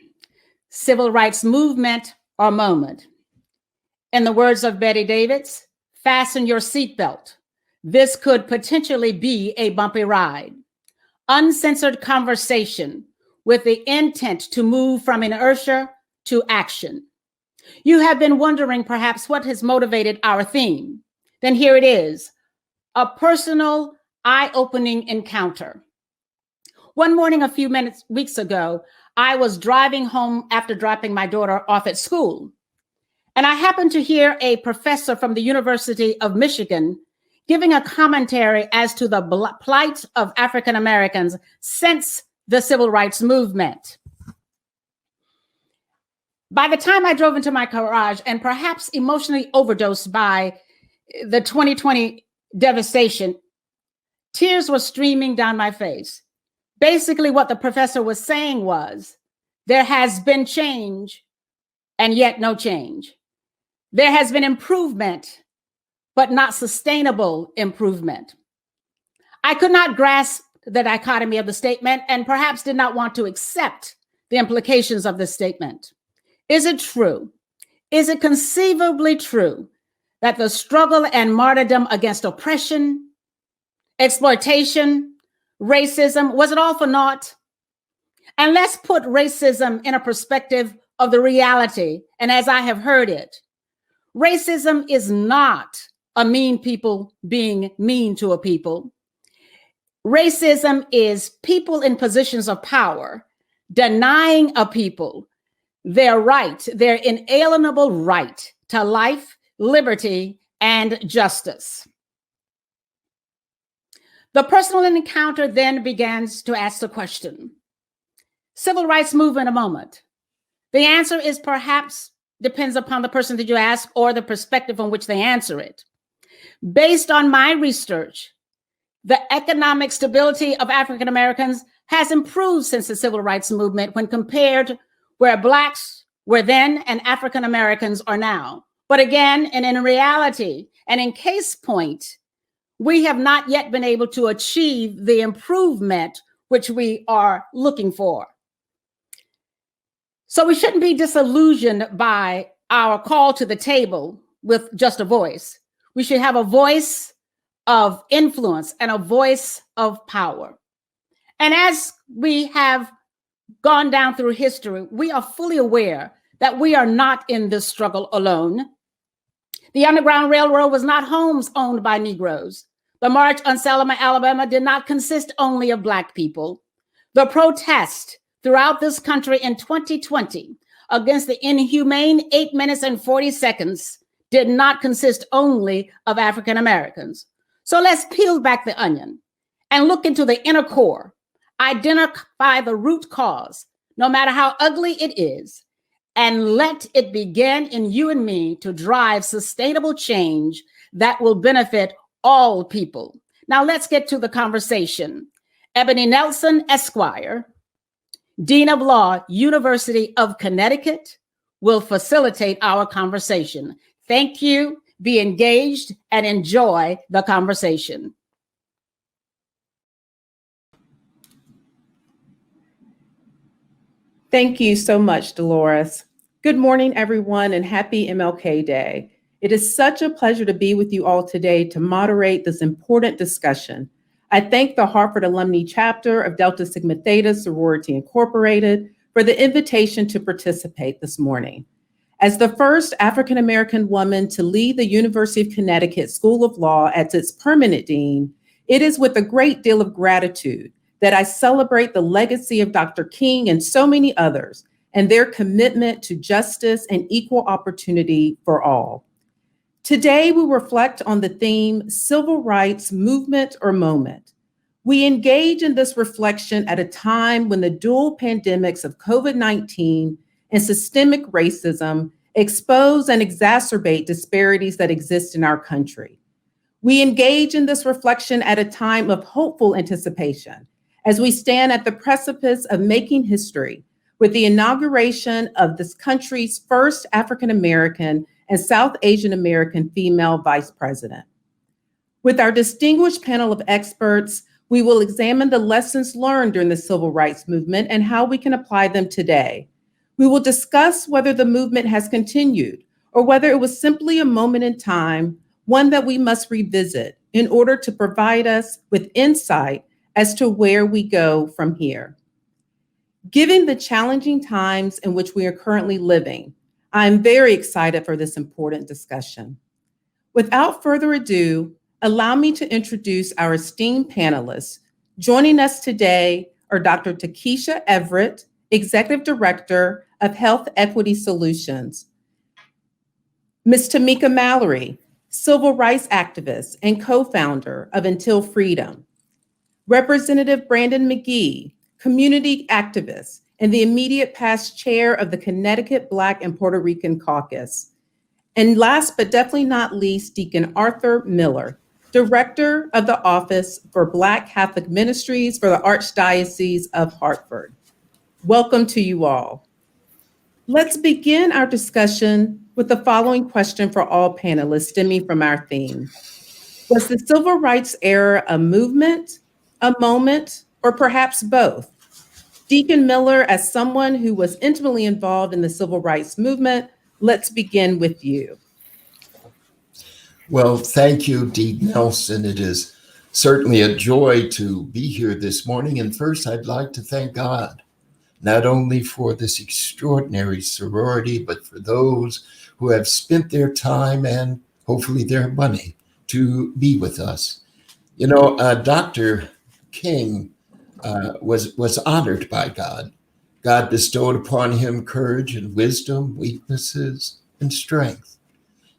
Civil Rights Movement or Moment. In the words of Betty Davis, fasten your seatbelt. This could potentially be a bumpy ride. Uncensored conversation with the intent to move from inertia to action. You have been wondering perhaps what has motivated our theme. Then here it is, a personal, eye-opening encounter. One morning a few weeks ago, I was driving home after dropping my daughter off at school. And I happened to hear a professor from the University of Michigan giving a commentary as to the plight of African Americans since the Civil Rights Movement. By the time I drove into my garage and perhaps emotionally overdosed by the 2020 devastation, tears were streaming down my face. Basically, what the professor was saying was, there has been change and yet no change. There has been improvement, but not sustainable improvement. I could not grasp the dichotomy of the statement and perhaps did not want to accept the implications of this statement. Is it true? Is it conceivably true that the struggle and martyrdom against oppression, exploitation, racism, was it all for naught? And let's put racism in a perspective of the reality, and as I have heard it, racism is not a mean people being mean to a people. Racism is people in positions of power denying a people their right, their inalienable right to life, liberty, and justice. The personal encounter then begins to ask the question, Civil Rights Movement a moment? The answer is perhaps depends upon the person that you ask or the perspective on which they answer it. Based on my research, the economic stability of African Americans has improved since the Civil Rights Movement when compared where Blacks were then and African Americans are now. But again, and in reality, and in case point, we have not yet been able to achieve the improvement which we are looking for. So we shouldn't be disillusioned by our call to the table with just a voice. We should have a voice of influence and a voice of power. And as we have gone down through history, we are fully aware that we are not in this struggle alone. The Underground Railroad was not homes owned by Negroes. The March on Selma, Alabama did not consist only of Black people. The protest throughout this country in 2020 against the inhumane 8 minutes and 40 seconds did not consist only of African Americans. So let's peel back the onion and look into the inner core, identify the root cause, no matter how ugly it is, and let it begin in you and me to drive sustainable change that will benefit all people. Now let's get to the conversation. Ebony Nelson, Esquire, Dean of Law, University of Connecticut, will facilitate our conversation. Thank you. Be engaged and enjoy the conversation. Thank you so much, Dolores. Good morning, everyone, and happy MLK Day. It is such a pleasure to be with you all today to moderate this important discussion. I thank the Hartford Alumnae chapter of Delta Sigma Theta Sorority Incorporated for the invitation to participate this morning. As the first African-American woman to lead the University of Connecticut School of Law as its permanent dean, it is with a great deal of gratitude that I celebrate the legacy of Dr. King and so many others and their commitment to justice and equal opportunity for all. Today, we reflect on the theme, Civil Rights Movement or Moment. We engage in this reflection at a time when the dual pandemics of COVID-19 and systemic racism expose and exacerbate disparities that exist in our country. We engage in this reflection at a time of hopeful anticipation as we stand at the precipice of making history with the inauguration of this country's first African American and South Asian American female vice president. With our distinguished panel of experts, we will examine the lessons learned during the civil rights movement and how we can apply them today. We will discuss whether the movement has continued or whether it was simply a moment in time, one that we must revisit in order to provide us with insight as to where we go from here. Given the challenging times in which we are currently living, I'm very excited for this important discussion. Without further ado, allow me to introduce our esteemed panelists. Joining us today are Dr. Takesha Everett, Executive Director of Health Equity Solutions, Ms. Tamika Mallory, Civil Rights Activist and co-founder of Until Freedom, Representative Brandon McGee, Community Activist and the immediate past chair of the Connecticut Black and Puerto Rican Caucus, and last but definitely not least, Deacon Arthur Miller, Director of the Office for Black Catholic Ministries for the Archdiocese of Hartford. Welcome to you all. Let's begin our discussion with the following question for all panelists stemming from our theme. Was the civil rights era a movement, a moment, or perhaps both? Deacon Miller, as someone who was intimately involved in the civil rights movement, let's begin with you. Well, thank you, Dee Nelson. It is certainly a joy to be here this morning. And first, I'd like to thank God, not only for this extraordinary sorority, but for those who have spent their time and hopefully their money to be with us. You know, Dr. King was honored by God. God bestowed upon him courage and wisdom, weaknesses, and strength.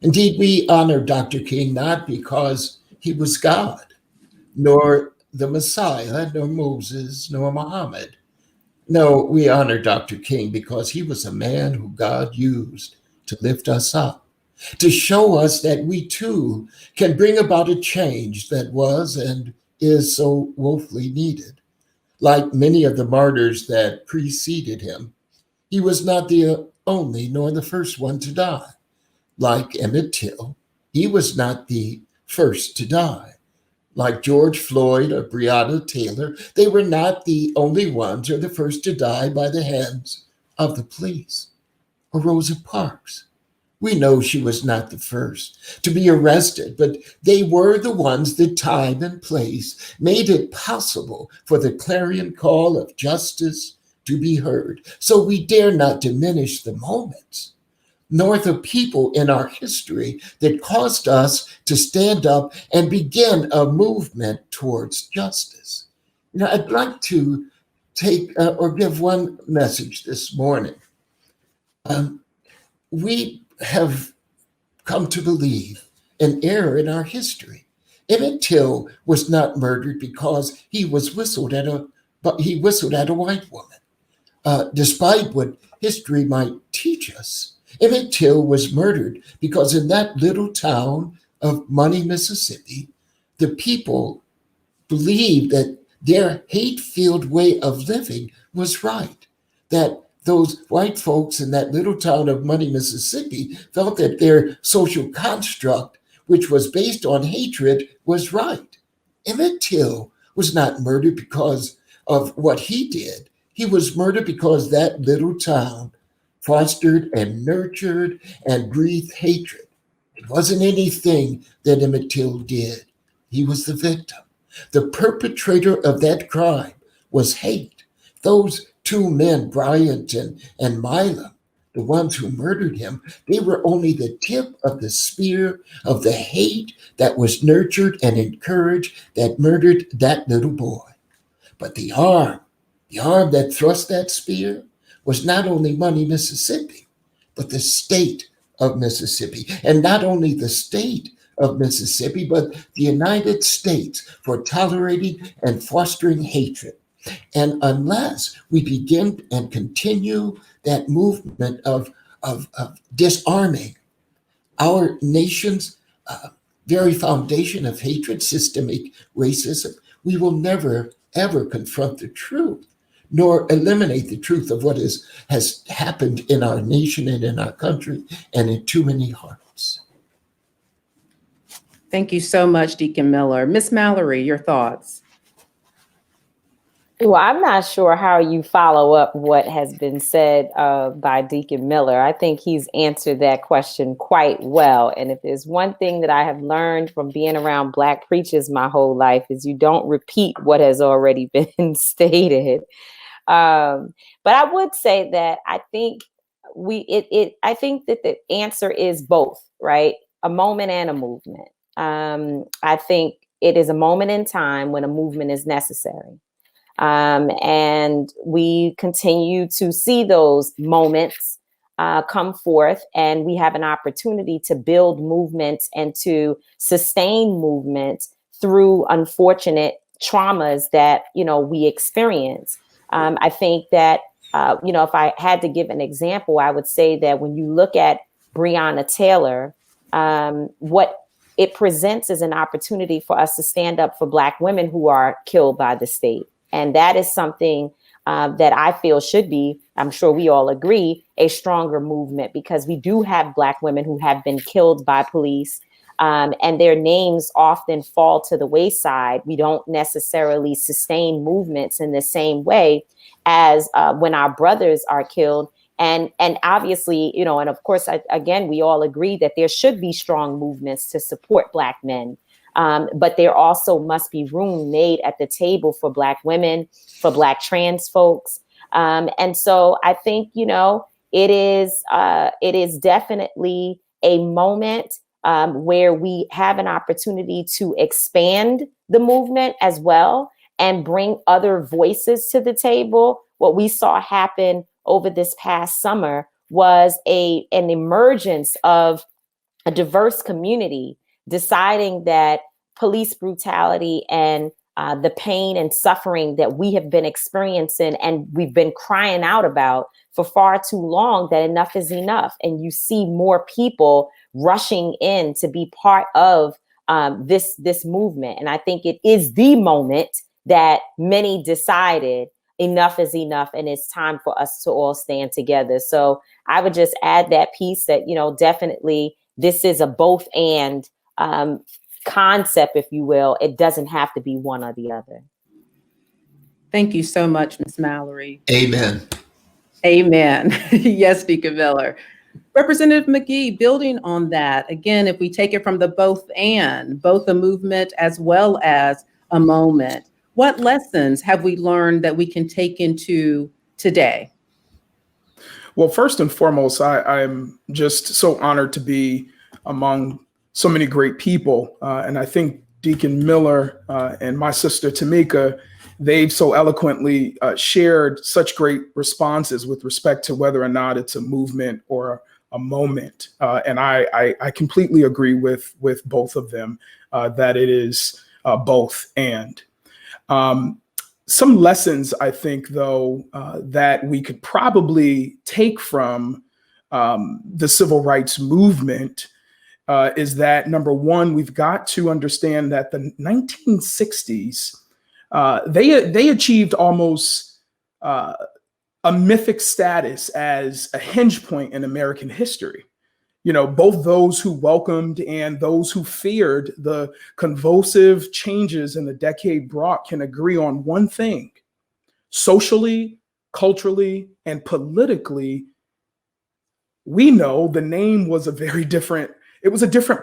Indeed, we honor Dr. King not because he was God, nor the Messiah, nor Moses, nor Muhammad. No, we honor Dr. King because he was a man who God used to lift us up, to show us that we too can bring about a change that was and is so woefully needed. Like many of the martyrs that preceded him, he was not the only nor the first one to die. Like Emmett Till, he was not the first to die. Like George Floyd or Breonna Taylor, they were not the only ones or the first to die by the hands of the police. Or Rosa Parks. We know she was not the first to be arrested, but they were the ones that time and place made it possible for the clarion call of justice to be heard. So we dare not diminish the moments, nor the people in our history that caused us to stand up and begin a movement towards justice. You know, I'd like to take or give one message this morning. We have come to believe an error in our history. Emmett Till was not murdered because he whistled at a white woman. Despite what history might teach us, Emmett Till was murdered because in that little town of Money, Mississippi, the people believed that their hate-filled way of living was right, that those white folks in that little town of Money, Mississippi felt that their social construct, which was based on hatred, was right. Emmett Till was not murdered because of what he did. He was murdered because that little town fostered and nurtured and breathed hatred. It wasn't anything that Emmett Till did. He was the victim. The perpetrator of that crime was hate. Those two men, Bryant and Milam, the ones who murdered him, they were only the tip of the spear of the hate that was nurtured and encouraged that murdered that little boy. But the arm that thrust that spear was not only Money, Mississippi, but the state of Mississippi. And not only the state of Mississippi, but the United States for tolerating and fostering hatred. And unless we begin and continue that movement of disarming our nation's very foundation of hatred, systemic racism, we will never, ever confront the truth, nor eliminate the truth of what has happened in our nation and in our country and in too many hearts. Thank you so much, Deacon Miller. Miss Mallory, your thoughts? Well, I'm not sure how you follow up what has been said by Deacon Miller. I think he's answered that question quite well. And if there's one thing that I have learned from being around Black preachers my whole life is you don't repeat what has already been stated. But I would say that I think I think that the answer is both, right? A moment and a movement. I think it is a moment in time when a movement is necessary. And we continue to see those moments come forth, and we have an opportunity to build movements and to sustain movements through unfortunate traumas that, we experience. I think that, if I had to give an example, I would say that when you look at Breonna Taylor, what it presents is an opportunity for us to stand up for Black women who are killed by the state. And that is something that I feel should be, I'm sure we all agree, a stronger movement, because we do have Black women who have been killed by police, and their names often fall to the wayside. We don't necessarily sustain movements in the same way as when our brothers are killed. And obviously, and of course, again, we all agree that there should be strong movements to support Black men. But there also must be room made at the table for Black women, for Black trans folks. And so I think, it is definitely a moment where we have an opportunity to expand the movement as well and bring other voices to the table. What we saw happen over this past summer was an emergence of a diverse community deciding that police brutality and the pain and suffering that we have been experiencing and we've been crying out about for far too long, that enough is enough. And you see more people rushing in to be part of this movement. And I think it is the moment that many decided enough is enough and it's time for us to all stand together. So I would just add that piece that, definitely this is a both and concept, if you will. It doesn't have to be one or the other. Thank you so much, Ms. Mallory. Amen. Amen. Yes, Deacon Miller. Representative McGee, building on that, again, if we take it from the both a movement as well as a moment, what lessons have we learned that we can take into today? Well, first and foremost, I'm just so honored to be among so many great people. And I think Deacon Miller and my sister Tamika, they've so eloquently shared such great responses with respect to whether or not it's a movement or a moment. And I completely agree with both of them that it is both and. Some lessons, I think, though, that we could probably take from the civil rights movement is that, number one, we've got to understand that the 1960s, they achieved almost a mythic status as a hinge point in American history. Both those who welcomed and those who feared the convulsive changes in the decade brought can agree on one thing: socially, culturally, and politically, we know the name was a different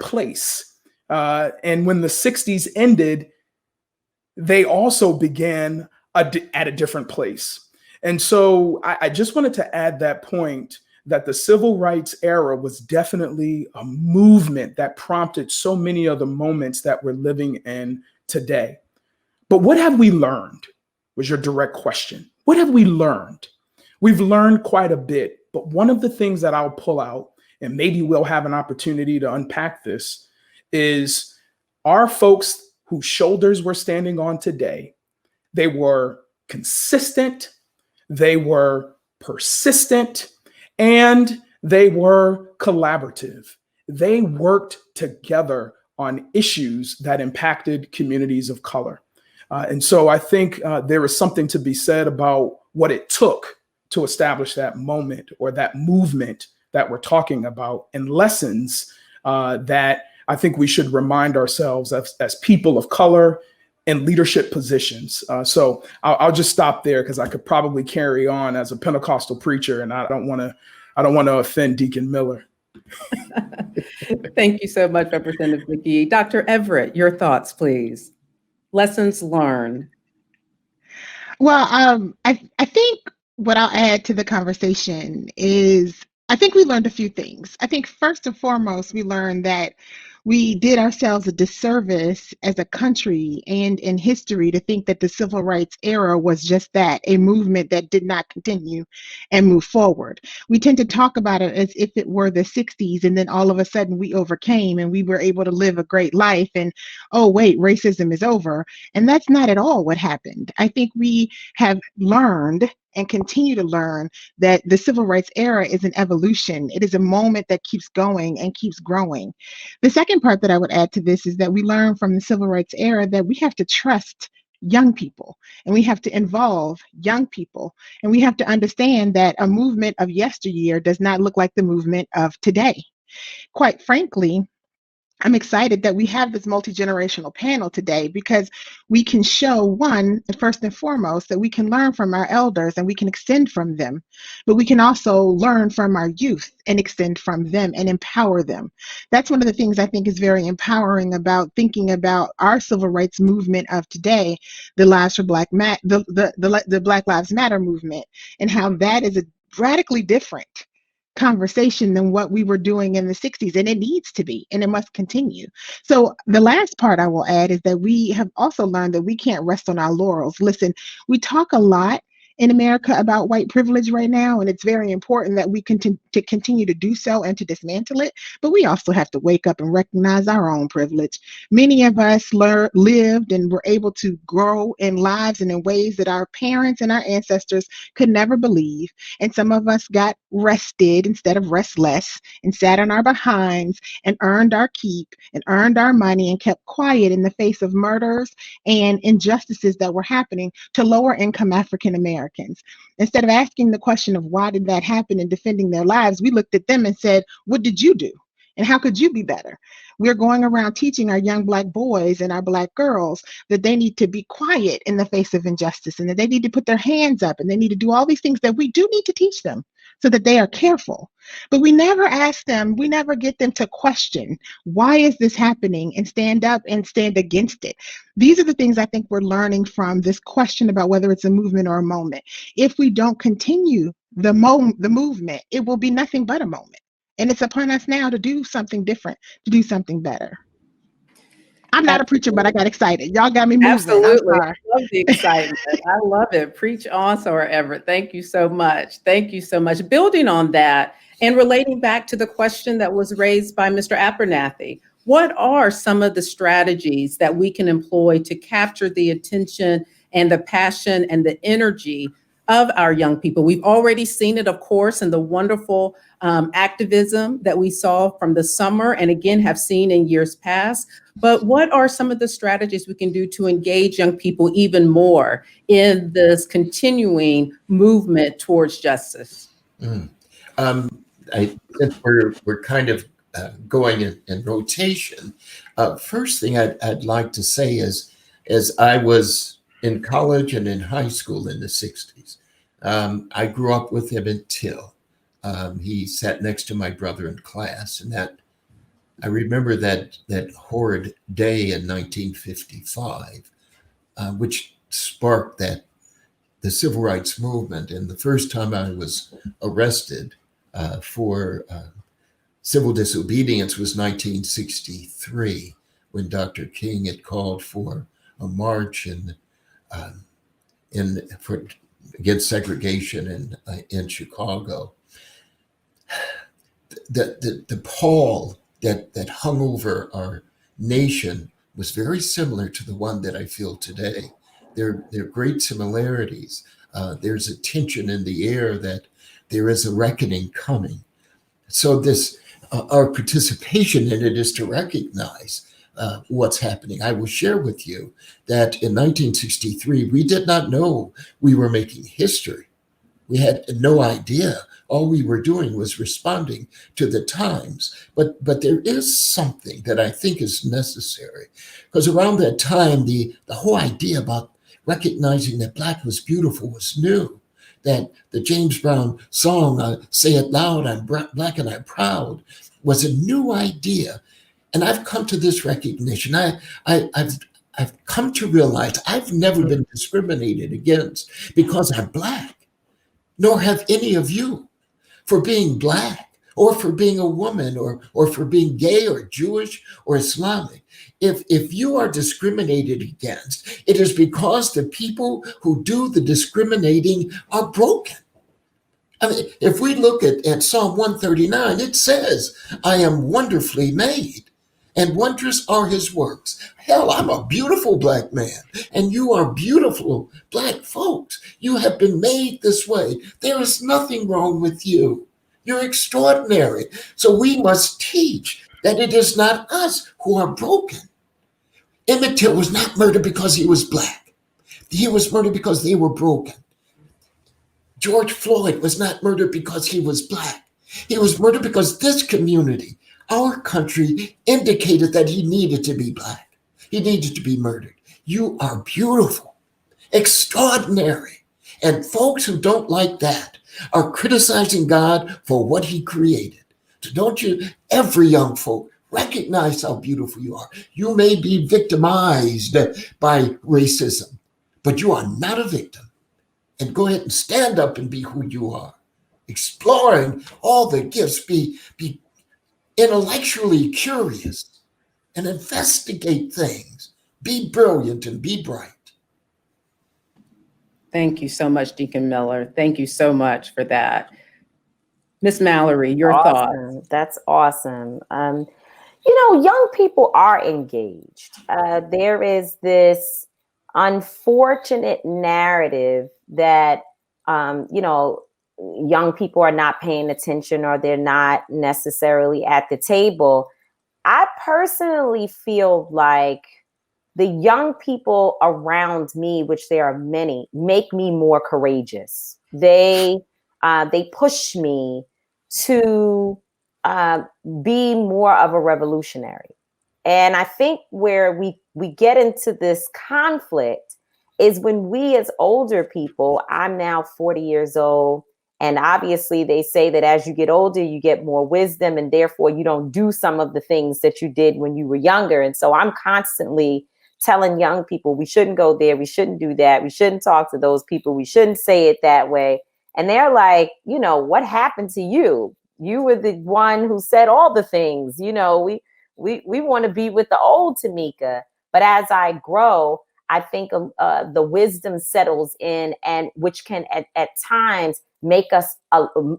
place. And when the 60s ended, they also began at a different place. And so I just wanted to add that point, that the civil rights era was definitely a movement that prompted so many of the moments that we're living in today. But what have we learned, was your direct question. What have we learned? We've learned quite a bit, but one of the things that I'll pull out, and maybe we'll have an opportunity to unpack this, is our folks whose shoulders we're standing on today, they were consistent, they were persistent, and they were collaborative. They worked together on issues that impacted communities of color. And so I think there is something to be said about what it took to establish that moment or that movement that we're talking about, and lessons that I think we should remind ourselves as people of color in leadership positions. So I'll just stop there because I could probably carry on as a Pentecostal preacher, and I don't want to offend Deacon Miller. Thank you so much, Representative Vicki. Dr. Everett, your thoughts, please. Lessons learned. Well, I think what I'll add to the conversation is I think we learned a few things. I think first and foremost, we learned that we did ourselves a disservice as a country and in history to think that the civil rights era was just that, a movement that did not continue and move forward. We tend to talk about it as if it were the 60s, and then all of a sudden we overcame and we were able to live a great life, and oh wait, racism is over. And that's not at all what happened. I think we have learned and continue to learn that the civil rights era is an evolution. It is a moment that keeps going and keeps growing. The second part that I would add to this is that we learn from the civil rights era that we have to trust young people, and we have to involve young people, and we have to understand that a movement of yesteryear does not look like the movement of today. Quite frankly, I'm excited that we have this multi-generational panel today because we can show, one, first and foremost, that we can learn from our elders and we can extend from them, but we can also learn from our youth and extend from them and empower them. That's one of the things I think is very empowering about thinking about our civil rights movement of today, the Black Lives Matter movement, and how that is a radically different conversation than what we were doing in the 60s, and it needs to be, and it must continue. So the last part I will add is that we have also learned that we can't rest on our laurels. Listen, we talk a lot in America about white privilege right now, and it's very important that we continue to do so and to dismantle it, but we also have to wake up and recognize our own privilege. Many of us lived and were able to grow in lives and in ways that our parents and our ancestors could never believe, and some of us got rested instead of restless and sat on our behinds and earned our keep and earned our money and kept quiet in the face of murders and injustices that were happening to lower income African Americans. Instead of asking the question of why did that happen and defending their lives, we looked at them and said, what did you do? And how could you be better? We're going around teaching our young Black boys and our Black girls that they need to be quiet in the face of injustice, and that they need to put their hands up, and they need to do all these things that we do need to teach them so that they are careful. But we never ask them, we never get them to question, why is this happening, and stand up and stand against it. These are the things I think we're learning from this question about whether it's a movement or a moment. If we don't continue the movement, it will be nothing but a moment. And it's upon us now to do something different, to do something better. I'm not a preacher, but I got excited. Y'all got me moving. Absolutely. I'm sorry. I love the excitement. I love it. Preach on, Soror Everett. Thank you so much. Thank you so much. Building on that and relating back to the question that was raised by Mr. Abernathy, what are some of the strategies that we can employ to capture the attention and the passion and the energy of our young people? We've already seen it, of course, in the wonderful activism that we saw from the summer and again have seen in years past. But what are some of the strategies we can do to engage young people even more in this continuing movement towards justice? Since we're kind of going in rotation, first thing I'd like to say is, as I was in college and in high school in the 60s, I grew up with Emmett Till. He sat next to my brother in class, and that I remember that horrid day in 1955, which sparked the civil rights movement. And the first time I was arrested for civil disobedience was 1963, when Dr. King had called for a march against segregation in Chicago. The pall that hung over nation was very similar to the one that I feel today. There are great similarities. There's a tension in the air that there is a reckoning coming. So this, our participation in it is to recognize what's happening. I will share with you that in 1963, we did not know we were making history. We had no idea. All we were doing was responding to the times. But there is something that I think is necessary, because around that time, the whole idea about recognizing that Black was beautiful was new. That the James Brown song, Say It Loud, I'm Black and I'm Proud, was a new idea. And I've come to this recognition. I've come to realize I've never been discriminated against because I'm Black, nor have any of you, for being Black or for being a woman or for being gay or Jewish or Islamic. If you are discriminated against, it is because the people who do the discriminating are broken. I mean, if we look at Psalm 139, it says, I am wonderfully made, and wondrous are his works. Hell, I'm a beautiful Black man, and you are beautiful Black folks. You have been made this way. There is nothing wrong with you. You're extraordinary. So we must teach that it is not us who are broken. Emmett Till was not murdered because he was Black. He was murdered because they were broken. George Floyd was not murdered because he was Black. He was murdered because this community, our country, indicated that he needed to be Black. He needed to be murdered. You are beautiful, extraordinary. And folks who don't like that are criticizing God for what he created. So don't you, every young folk, recognize how beautiful you are. You may be victimized by racism, but you are not a victim. And go ahead and stand up and be who you are. Exploring all the gifts, be intellectually curious and investigate things. Be brilliant and be bright. Thank you so much, Deacon Miller. Thank you so much for that. Miss Mallory, your thoughts. That's awesome. Young people are engaged. There is this unfortunate narrative that, young people are not paying attention or they're not necessarily at the table. I personally feel like the young people around me, which there are many, make me more courageous. They push me to be more of a revolutionary. And I think where we get into this conflict is when we as older people, I'm now 40 years old, and obviously they say that as you get older, you get more wisdom, and therefore you don't do some of the things that you did when you were younger. And so I'm constantly telling young people, we shouldn't go there, we shouldn't do that, we shouldn't talk to those people, we shouldn't say it that way. And they're like, what happened to you? You were the one who said all the things. We want to be with the old Tamika. But as I grow, I think the wisdom settles in, and which can at times make us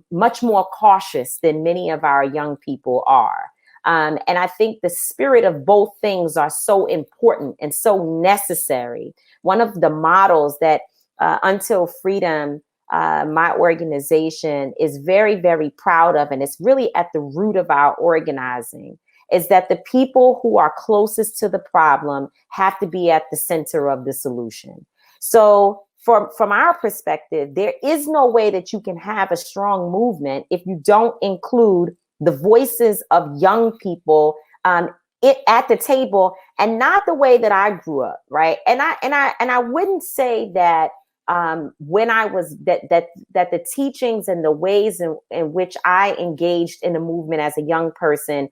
much more cautious than many of our young people are. And I think the spirit of both things are so important and so necessary. One of the models that Until Freedom, my organization, is very, very proud of, and it's really at the root of our organizing, is that the people who are closest to the problem have to be at the center of the solution. So from our perspective, there is no way that you can have a strong movement if you don't include the voices of young people at the table, and not the way that I grew up, right? And I wouldn't say that when I was that the teachings and the ways in which I engaged in the movement as a young person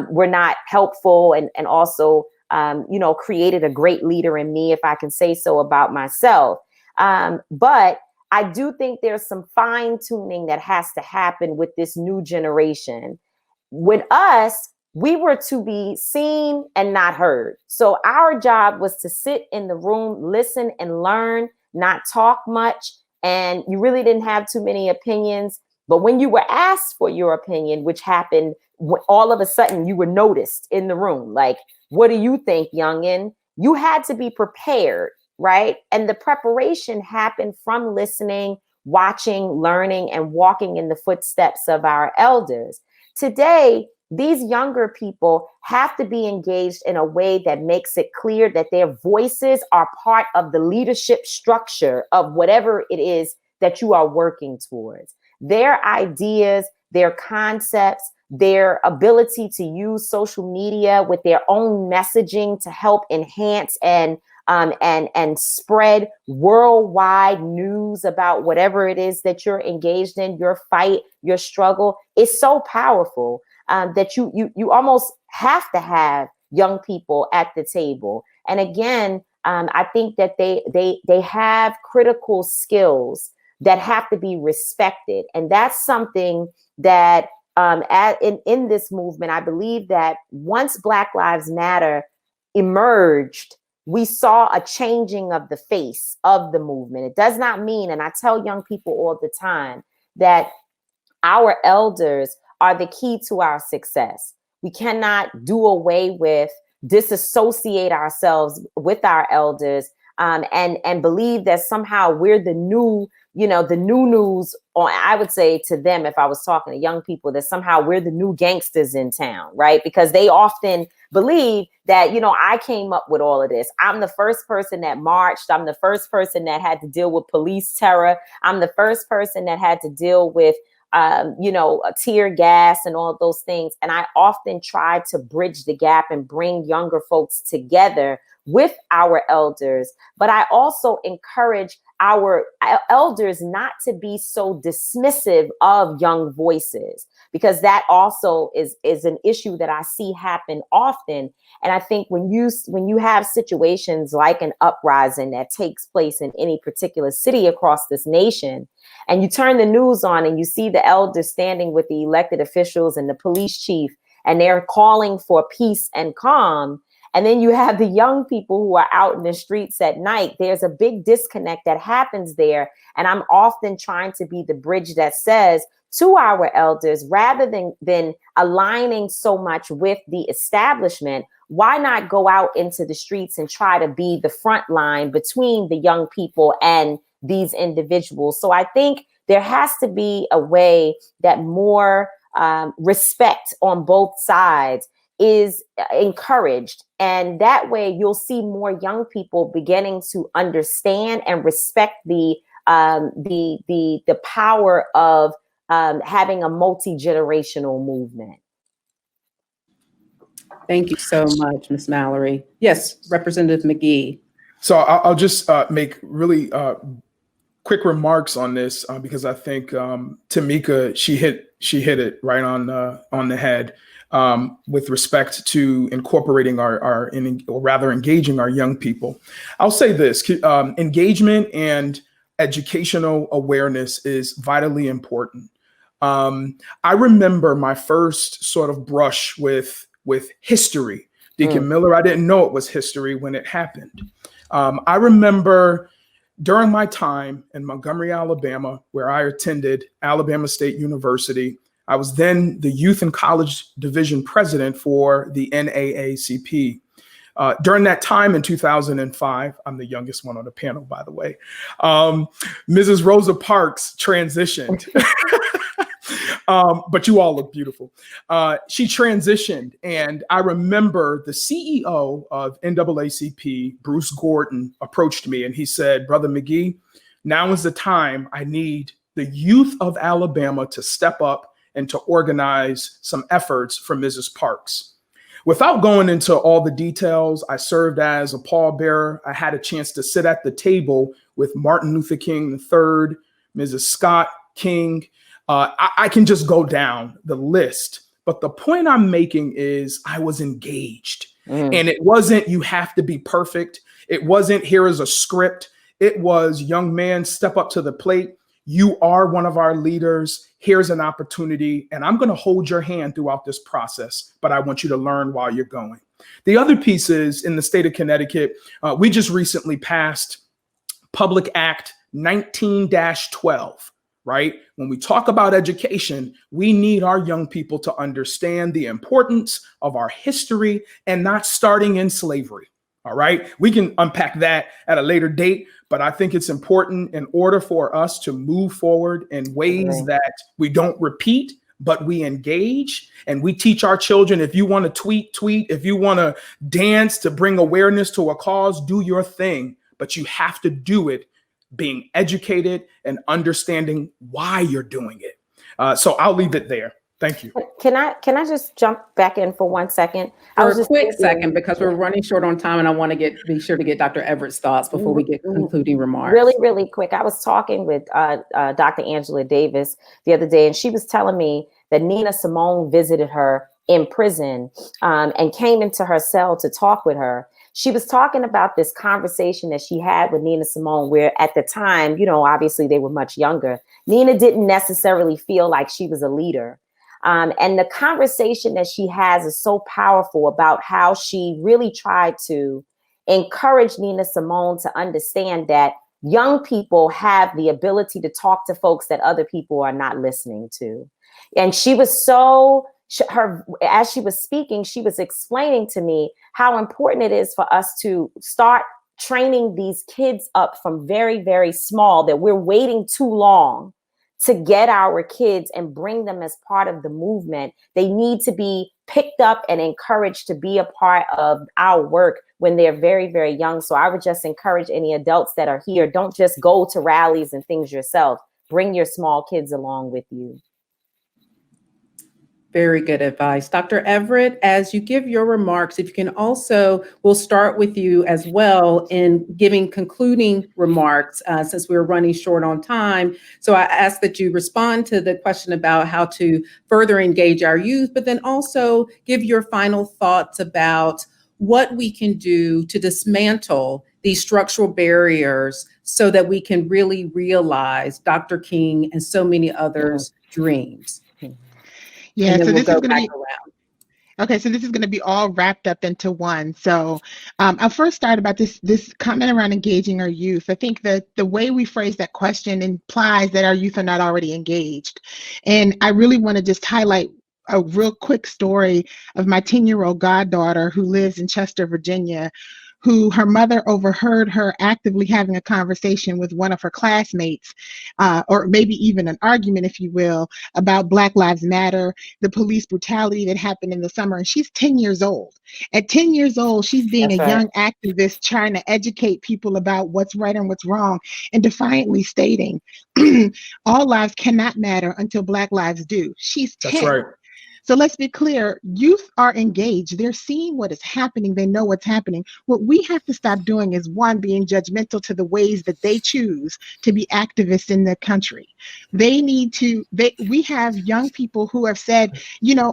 were not helpful, and also created a great leader in me, if I can say so about myself. But I do think there's some fine tuning that has to happen with this new generation. With us, we were to be seen and not heard. So our job was to sit in the room, listen and learn, not talk much. And you really didn't have too many opinions. But when you were asked for your opinion, which happened all of a sudden, you were noticed in the room. Like, what do you think, youngin? You had to be prepared, right? And the preparation happened from listening, watching, learning, and walking in the footsteps of our elders. Today, these younger people have to be engaged in a way that makes it clear that their voices are part of the leadership structure of whatever it is that you are working towards. Their ideas, their concepts, their ability to use social media with their own messaging to help enhance and spread worldwide news about whatever it is that you're engaged in, your fight, your struggle, is so powerful that you almost have to have young people at the table. And again, I think that they have critical skills that have to be respected, and that's something that in this movement, I believe that once Black Lives Matter emerged, we saw a changing of the face of the movement. It does not mean, and I tell young people all the time, that our elders are the key to our success. We cannot do away with, disassociate ourselves with our elders, and believe that somehow we're the new, the new news. Or I would say to them, if I was talking to young people, that somehow we're the new gangsters in town, right? Because they often believe that, I came up with all of this. I'm the first person that marched. I'm the first person that had to deal with police terror. I'm the first person that had to deal with tear gas and all of those things. And I often try to bridge the gap and bring younger folks together with our elders. But I also encourage our elders not to be so dismissive of young voices, because that also is an issue that I see happen often. And I think when you have situations like an uprising that takes place in any particular city across this nation, and you turn the news on and you see the elders standing with the elected officials and the police chief, and they're calling for peace and calm, and then you have the young people who are out in the streets at night, there's a big disconnect that happens there. And I'm often trying to be the bridge that says to our elders, rather than aligning so much with the establishment, why not go out into the streets and try to be the front line between the young people and these individuals? So I think there has to be a way that more respect on both sides is encouraged. And that way you'll see more young people beginning to understand and respect the power of having a multi-generational movement. Thank you so much, Ms. Mallory. Yes, Representative McGee. So I'll just make really quick remarks on this because I think Tamika, she hit it right on the head with respect to incorporating or rather engaging our young people. I'll say this: engagement and educational awareness is vitally important. I remember my first sort of brush with history. Deacon Miller, I didn't know it was history when it happened. I remember during my time in Montgomery, Alabama, where I attended Alabama State University, I was then the Youth and College Division President for the NAACP. During that time in 2005, I'm the youngest one on the panel, by the way, Mrs. Rosa Parks transitioned. But you all look beautiful. She transitioned, and I remember the CEO of NAACP, Bruce Gordon, approached me and he said, "Brother McGee, now is the time I need the youth of Alabama to step up and to organize some efforts for Mrs. Parks." Without going into all the details, I served as a pallbearer. I had a chance to sit at the table with Martin Luther King III, Mrs. Scott King. I can just go down the list. But the point I'm making is I was engaged. And it wasn't, you have to be perfect. It wasn't, here is a script. It was, young man, step up to the plate. You are one of our leaders. Here's an opportunity. And I'm going to hold your hand throughout this process. But I want you to learn while you're going. The other piece is, in the state of Connecticut, we just recently passed Public Act 19-12. right? When we talk about education, we need our young people to understand the importance of our history and not starting in slavery. All right. We can unpack that at a later date, but I think it's important in order for us to move forward in ways that we don't repeat, but we engage and we teach our children. If you want to tweet. If you want to dance to bring awareness to a cause, do your thing, but you have to do it being educated and understanding why you're doing it. So I'll leave it there. Thank you. Can I just jump back in for 1 second? For a quick second, because we're running short on time, and I want to be sure to get Dr. Everett's thoughts before we get concluding remarks. Really, really quick. I was talking with Dr. Angela Davis the other day, and she was telling me that Nina Simone visited her in prison and came into her cell to talk with her. She was talking about this conversation that she had with Nina Simone, where at the time, obviously they were much younger. Nina didn't necessarily feel like she was a leader. And the conversation that she has is so powerful about how she really tried to encourage Nina Simone to understand that young people have the ability to talk to folks that other people are not listening to. And she was as she was speaking, she was explaining to me how important it is for us to start training these kids up from very, very small, that we're waiting too long to get our kids and bring them as part of the movement. They need to be picked up and encouraged to be a part of our work when they're very, very young. So I would just encourage any adults that are here, don't just go to rallies and things yourself. Bring your small kids along with you. Very good advice. Dr. Everett, as you give your remarks, if you can also, we'll start with you as well in giving concluding remarks since we're running short on time. So I ask that you respond to the question about how to further engage our youth, but then also give your final thoughts about what we can do to dismantle these structural barriers so that we can really realize Dr. King and so many others' dreams. Yeah, so this is going to be okay. So this is going to be all wrapped up into one. So I'll first start about this comment around engaging our youth. I think that the way we phrase that question implies that our youth are not already engaged, and I really want to just highlight a real quick story of my 10-year-old goddaughter who lives in Chester, Virginia, who her mother overheard her actively having a conversation with one of her classmates, or maybe even an argument, if you will, about Black Lives Matter, the police brutality that happened in the summer. And she's 10 years old. At 10 years old, she's being a young activist trying to educate people about what's right and what's wrong, and defiantly stating, all lives cannot matter until Black lives do. She's 10. That's right. So let's be clear, youth are engaged. They're seeing what is happening. They know what's happening. What we have to stop doing is, one, being judgmental to the ways that they choose to be activists in the country. We have young people who have said,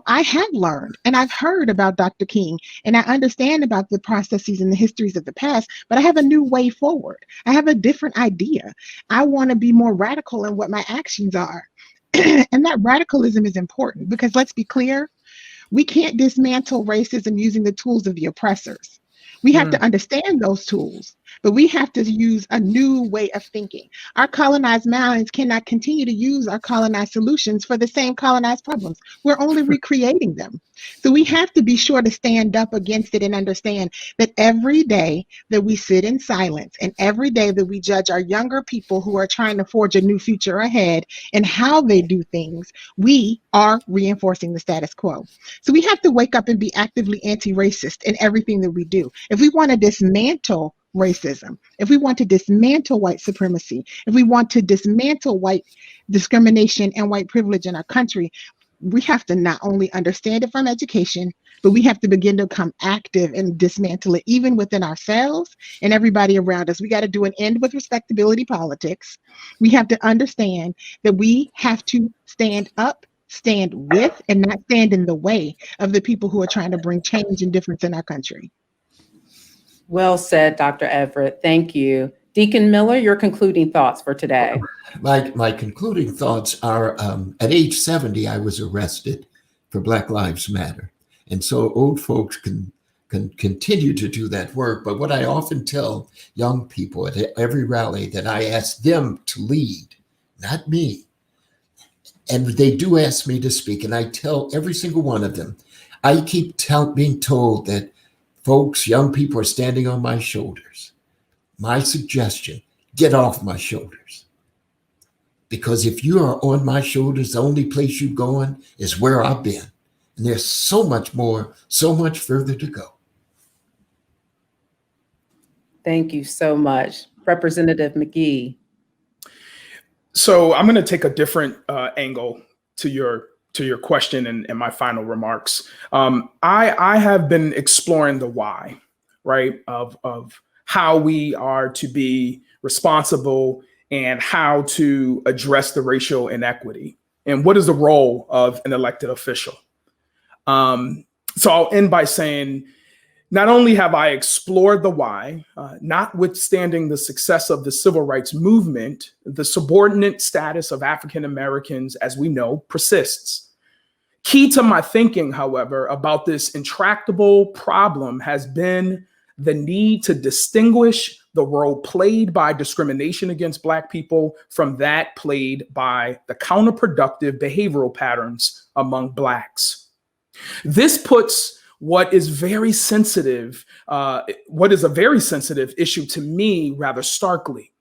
I have learned and I've heard about Dr. King and I understand about the processes and the histories of the past, but I have a new way forward. I have a different idea. I want to be more radical in what my actions are. And that radicalism is important because, let's be clear, we can't dismantle racism using the tools of the oppressors. We have to understand those tools, but we have to use a new way of thinking. Our colonized minds cannot continue to use our colonized solutions for the same colonized problems. We're only recreating them. So we have to be sure to stand up against it and understand that every day that we sit in silence and every day that we judge our younger people who are trying to forge a new future ahead and how they do things, we are reinforcing the status quo. So we have to wake up and be actively anti-racist in everything that we do. If we want to dismantle racism, if we want to dismantle white supremacy, if we want to dismantle white discrimination and white privilege in our country, we have to not only understand it from education, but we have to begin to become active and dismantle it even within ourselves and everybody around us. We got to do an end with respectability politics. We have to understand that we have to stand up, stand with, and not stand in the way of the people who are trying to bring change and difference in our country. Well said, Dr. Everett. Thank you. Deacon Miller, your concluding thoughts for today. My concluding thoughts are, at age 70, I was arrested for Black Lives Matter. And so old folks can continue to do that work. But what I often tell young people at every rally that I ask them to lead, not me, And they do ask me to speak, and I tell every single one of them, I keep being told that folks, young people are standing on my shoulders. My suggestion, get off my shoulders. Because if you are on my shoulders, the only place you're going is where I've been. And there's so much more, so much further to go. Thank you so much. Representative McGee. So I'm going to take a different angle to your question and my final remarks. I have been exploring the why, right, of how we are to be responsible and how to address the racial inequity and what is the role of an elected official. So I'll end by saying, not only have I explored the why, notwithstanding the success of the civil rights movement, the subordinate status of African Americans, as we know, persists. Key to my thinking, however, about this intractable problem has been the need to distinguish the role played by discrimination against Black people from that played by the counterproductive behavioral patterns among Blacks. This puts what is a very sensitive issue to me rather starkly.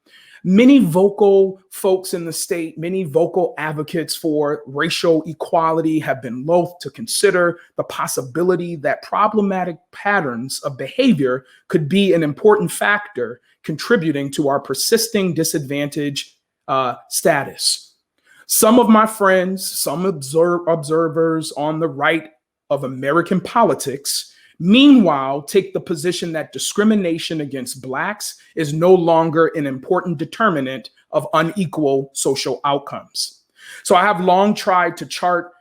Many vocal folks in the state, many vocal advocates for racial equality have been loath to consider the possibility that problematic patterns of behavior could be an important factor contributing to our persisting disadvantage status. Some of my friends, some observers on the right of American politics, meanwhile, take the position that discrimination against Blacks is no longer an important determinant of unequal social outcomes. So I have long tried to chart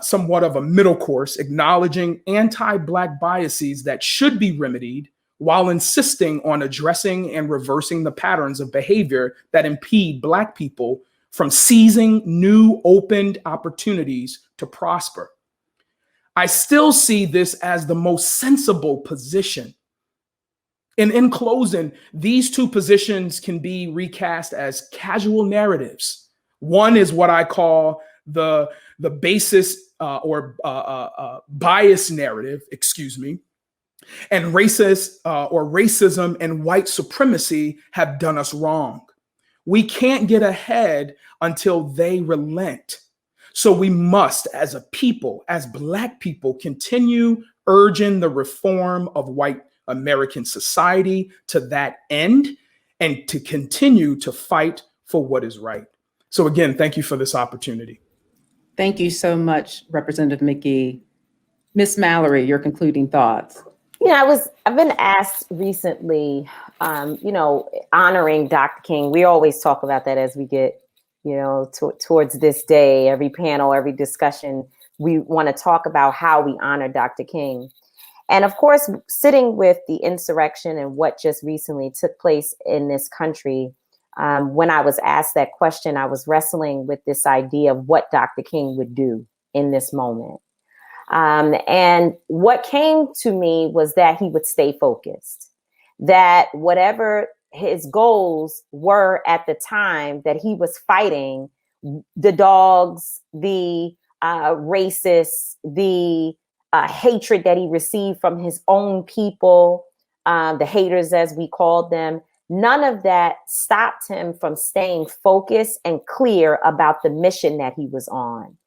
somewhat of a middle course, acknowledging anti-Black biases that should be remedied while insisting on addressing and reversing the patterns of behavior that impede Black people from seizing new opened opportunities to prosper. I still see this as the most sensible position. And in closing, these two positions can be recast as casual narratives. One is what I call the basis or bias narrative, and racist or racism and white supremacy have done us wrong. We can't get ahead until they relent. So we must, as a people, as Black people, continue urging the reform of white American society to that end and to continue to fight for what is right. So again, thank you for this opportunity. Thank you so much, Representative McGee. Ms. Mallory, your concluding thoughts. I've been asked recently, honoring Dr. King. We always talk about that as we get towards this day. Every panel, every discussion, we want to talk about how we honor Dr. King. And of course, sitting with the insurrection and what just recently took place in this country, when I was asked that question, I was wrestling with this idea of what Dr. King would do in this moment. And what came to me was that he would stay focused, that whatever his goals were at the time that he was fighting, the dogs, the racists, the hatred that he received from his own people, the haters, as we called them, none of that stopped him from staying focused and clear about the mission that he was on.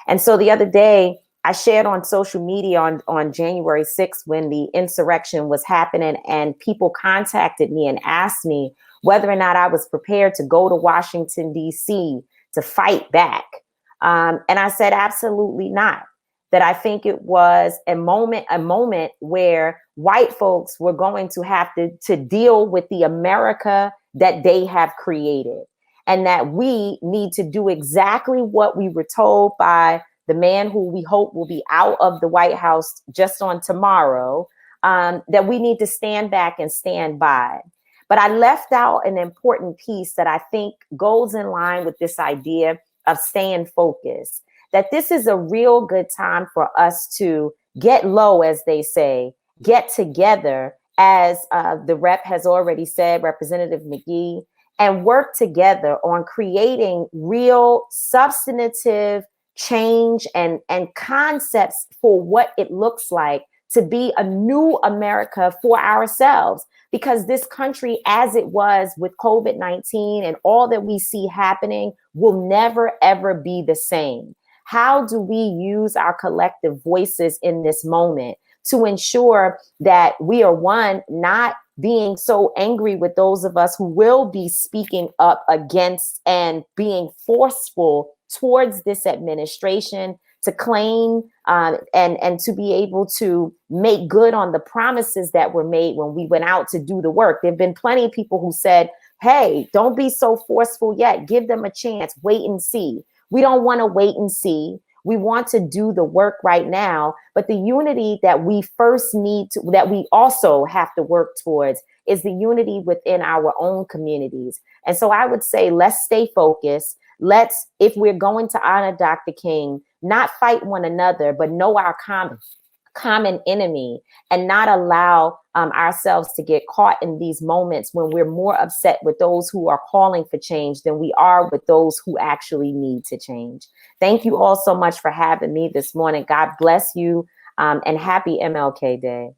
And so the other day, I shared on social media on January 6th when the insurrection was happening, and people contacted me and asked me whether or not I was prepared to go to Washington, D.C. to fight back. And I said, absolutely not. That I think it was a moment where white folks were going to have to deal with the America that they have created, and that we need to do exactly what we were told by the man who we hope will be out of the White House just on tomorrow, that we need to stand back and stand by. But I left out an important piece that I think goes in line with this idea of staying focused, that this is a real good time for us to get low, as they say, get together, as the rep has already said, Representative McGee, and work together on creating real substantive change and concepts for what it looks like to be a new America for ourselves. Because this country, as it was with COVID-19 and all that we see happening, will never, ever be the same. How do we use our collective voices in this moment to ensure that we are, one, not being so angry with those of us who will be speaking up against and being forceful towards this administration to claim and to be able to make good on the promises that were made when we went out to do the work. There have been plenty of people who said, hey, don't be so forceful yet. Give them a chance. Wait and see. We don't want to wait and see. We want to do the work right now. But the unity that we first need to, that we also have to work towards, is the unity within our own communities. And so I would say, let's stay focused. Let's, if we're going to honor Dr. King, not fight one another, but know our common enemy, and not allow ourselves to get caught in these moments when we're more upset with those who are calling for change than we are with those who actually need to change. Thank you all so much for having me this morning. God bless you, and happy MLK Day.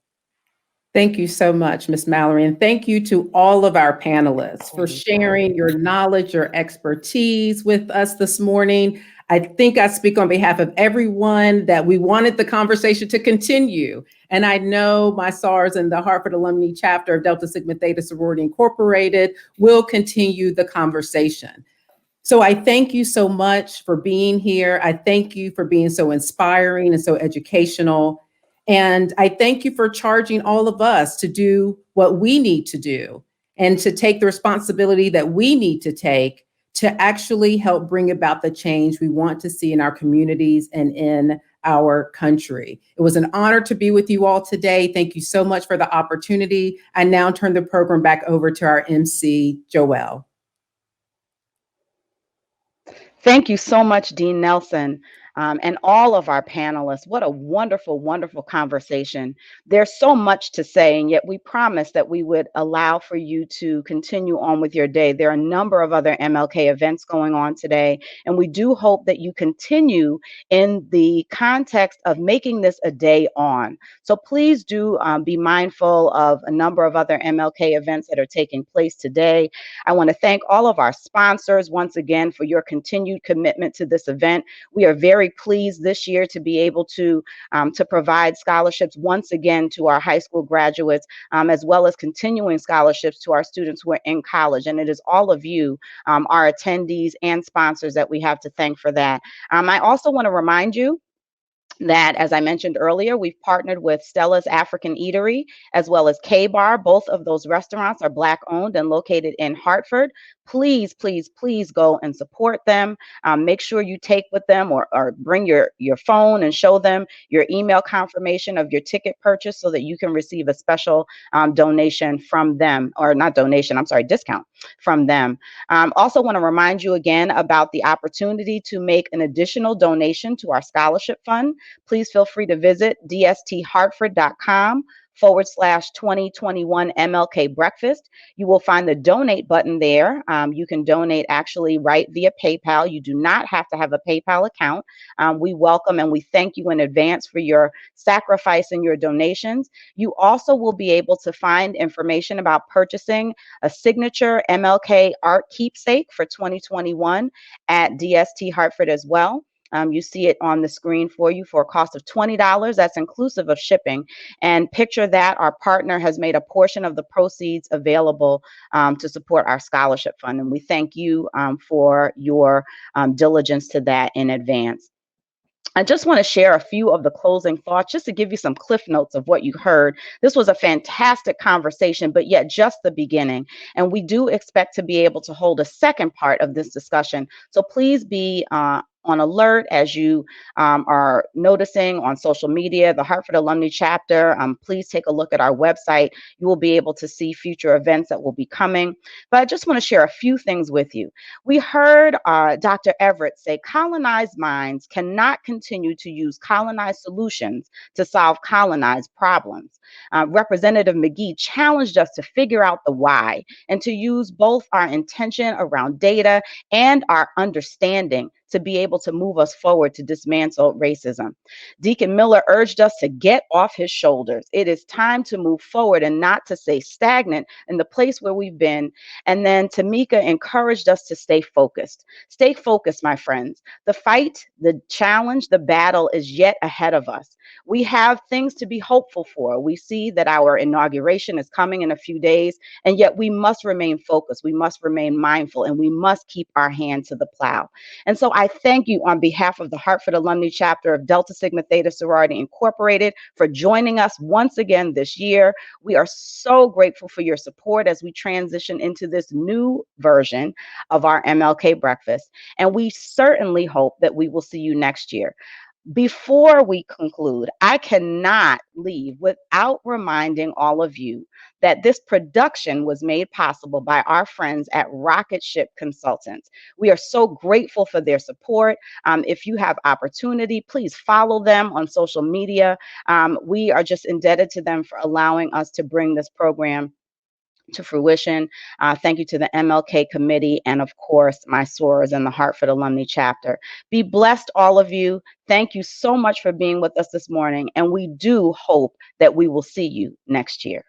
Thank you so much, Ms. Mallory. And thank you to all of our panelists for sharing your knowledge, your expertise with us this morning. I think I speak on behalf of everyone that we wanted the conversation to continue. And I know my SARS and the Hartford Alumnae chapter of Delta Sigma Theta Sorority Incorporated will continue the conversation. So I thank you so much for being here. I thank you for being so inspiring and so educational. And I thank you for charging all of us to do what we need to do and to take the responsibility that we need to take to actually help bring about the change we want to see in our communities and in our country. It was an honor to be with you all today. Thank you so much for the opportunity. I now turn the program back over to our MC, Joelle. Thank you so much, Dean Nelson, and all of our panelists. What a wonderful, wonderful conversation. There's so much to say, and yet we promised that we would allow for you to continue on with your day. There are a number of other MLK events going on today, and we do hope that you continue in the context of making this a day on. So please do be mindful of a number of other MLK events that are taking place today. I want to thank all of our sponsors once again for your continued commitment to this event. We are very pleased this year to be able to provide scholarships once again to our high school graduates, as well as continuing scholarships to our students who are in college. And it is all of you, our attendees and sponsors, that we have to thank for that. I also want to remind you that, as I mentioned earlier, we've partnered with Stella's African Eatery as well as K-Bar. Both of those restaurants are Black owned and located in Hartford. Please, please, please go and support them. Make sure you take with them or bring your phone and show them your email confirmation of your ticket purchase so that you can receive a special donation from them, or not donation, I'm sorry, discount from them. Also want to remind you again about the opportunity to make an additional donation to our scholarship fund. Please feel free to visit dsthartford.com/2021 MLK Breakfast. You will find the donate button there. You can donate actually right via PayPal. You do not have to have a PayPal account. We welcome and we thank you in advance for your sacrifice and your donations. You also will be able to find information about purchasing a signature MLK art keepsake for 2021 at DST Hartford as well. You see it on the screen for you for a cost of $20. That's inclusive of shipping. And picture that our partner has made a portion of the proceeds available to support our scholarship fund. And we thank you for your diligence to that in advance. I just want to share a few of the closing thoughts just to give you some cliff notes of what you heard. This was a fantastic conversation, but yet just the beginning. And we do expect to be able to hold a second part of this discussion. So please be on alert as you are noticing on social media, the Hartford Alumni Chapter. Please take a look at our website. You will be able to see future events that will be coming. But I just want to share a few things with you. We heard Dr. Everett say colonized minds cannot continue to use colonized solutions to solve colonized problems. Representative McGee challenged us to figure out the why and to use both our intention around data and our understanding to be able to move us forward to dismantle racism. Deacon Miller urged us to get off his shoulders. It is time to move forward and not to stay stagnant in the place where we've been. And then Tamika encouraged us to stay focused. Stay focused, my friends. The fight, the challenge, the battle is yet ahead of us. We have things to be hopeful for. We see that our inauguration is coming in a few days, and yet we must remain focused. We must remain mindful, and we must keep our hand to the plow. And so I thank you on behalf of the Hartford Alumni Chapter of Delta Sigma Theta Sorority Incorporated for joining us once again this year. We are so grateful for your support as we transition into this new version of our MLK breakfast. And we certainly hope that we will see you next year. Before we conclude, I cannot leave without reminding all of you that this production was made possible by our friends at Rocket Ship Consultants. We are so grateful for their support. If you have opportunity, please follow them on social media. We are just indebted to them for allowing us to bring this program to fruition. Thank you to the MLK committee and of course my sorors and the Hartford Alumni Chapter. Be blessed, all of you. Thank you so much for being with us this morning, and we do hope that we will see you next year.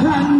Can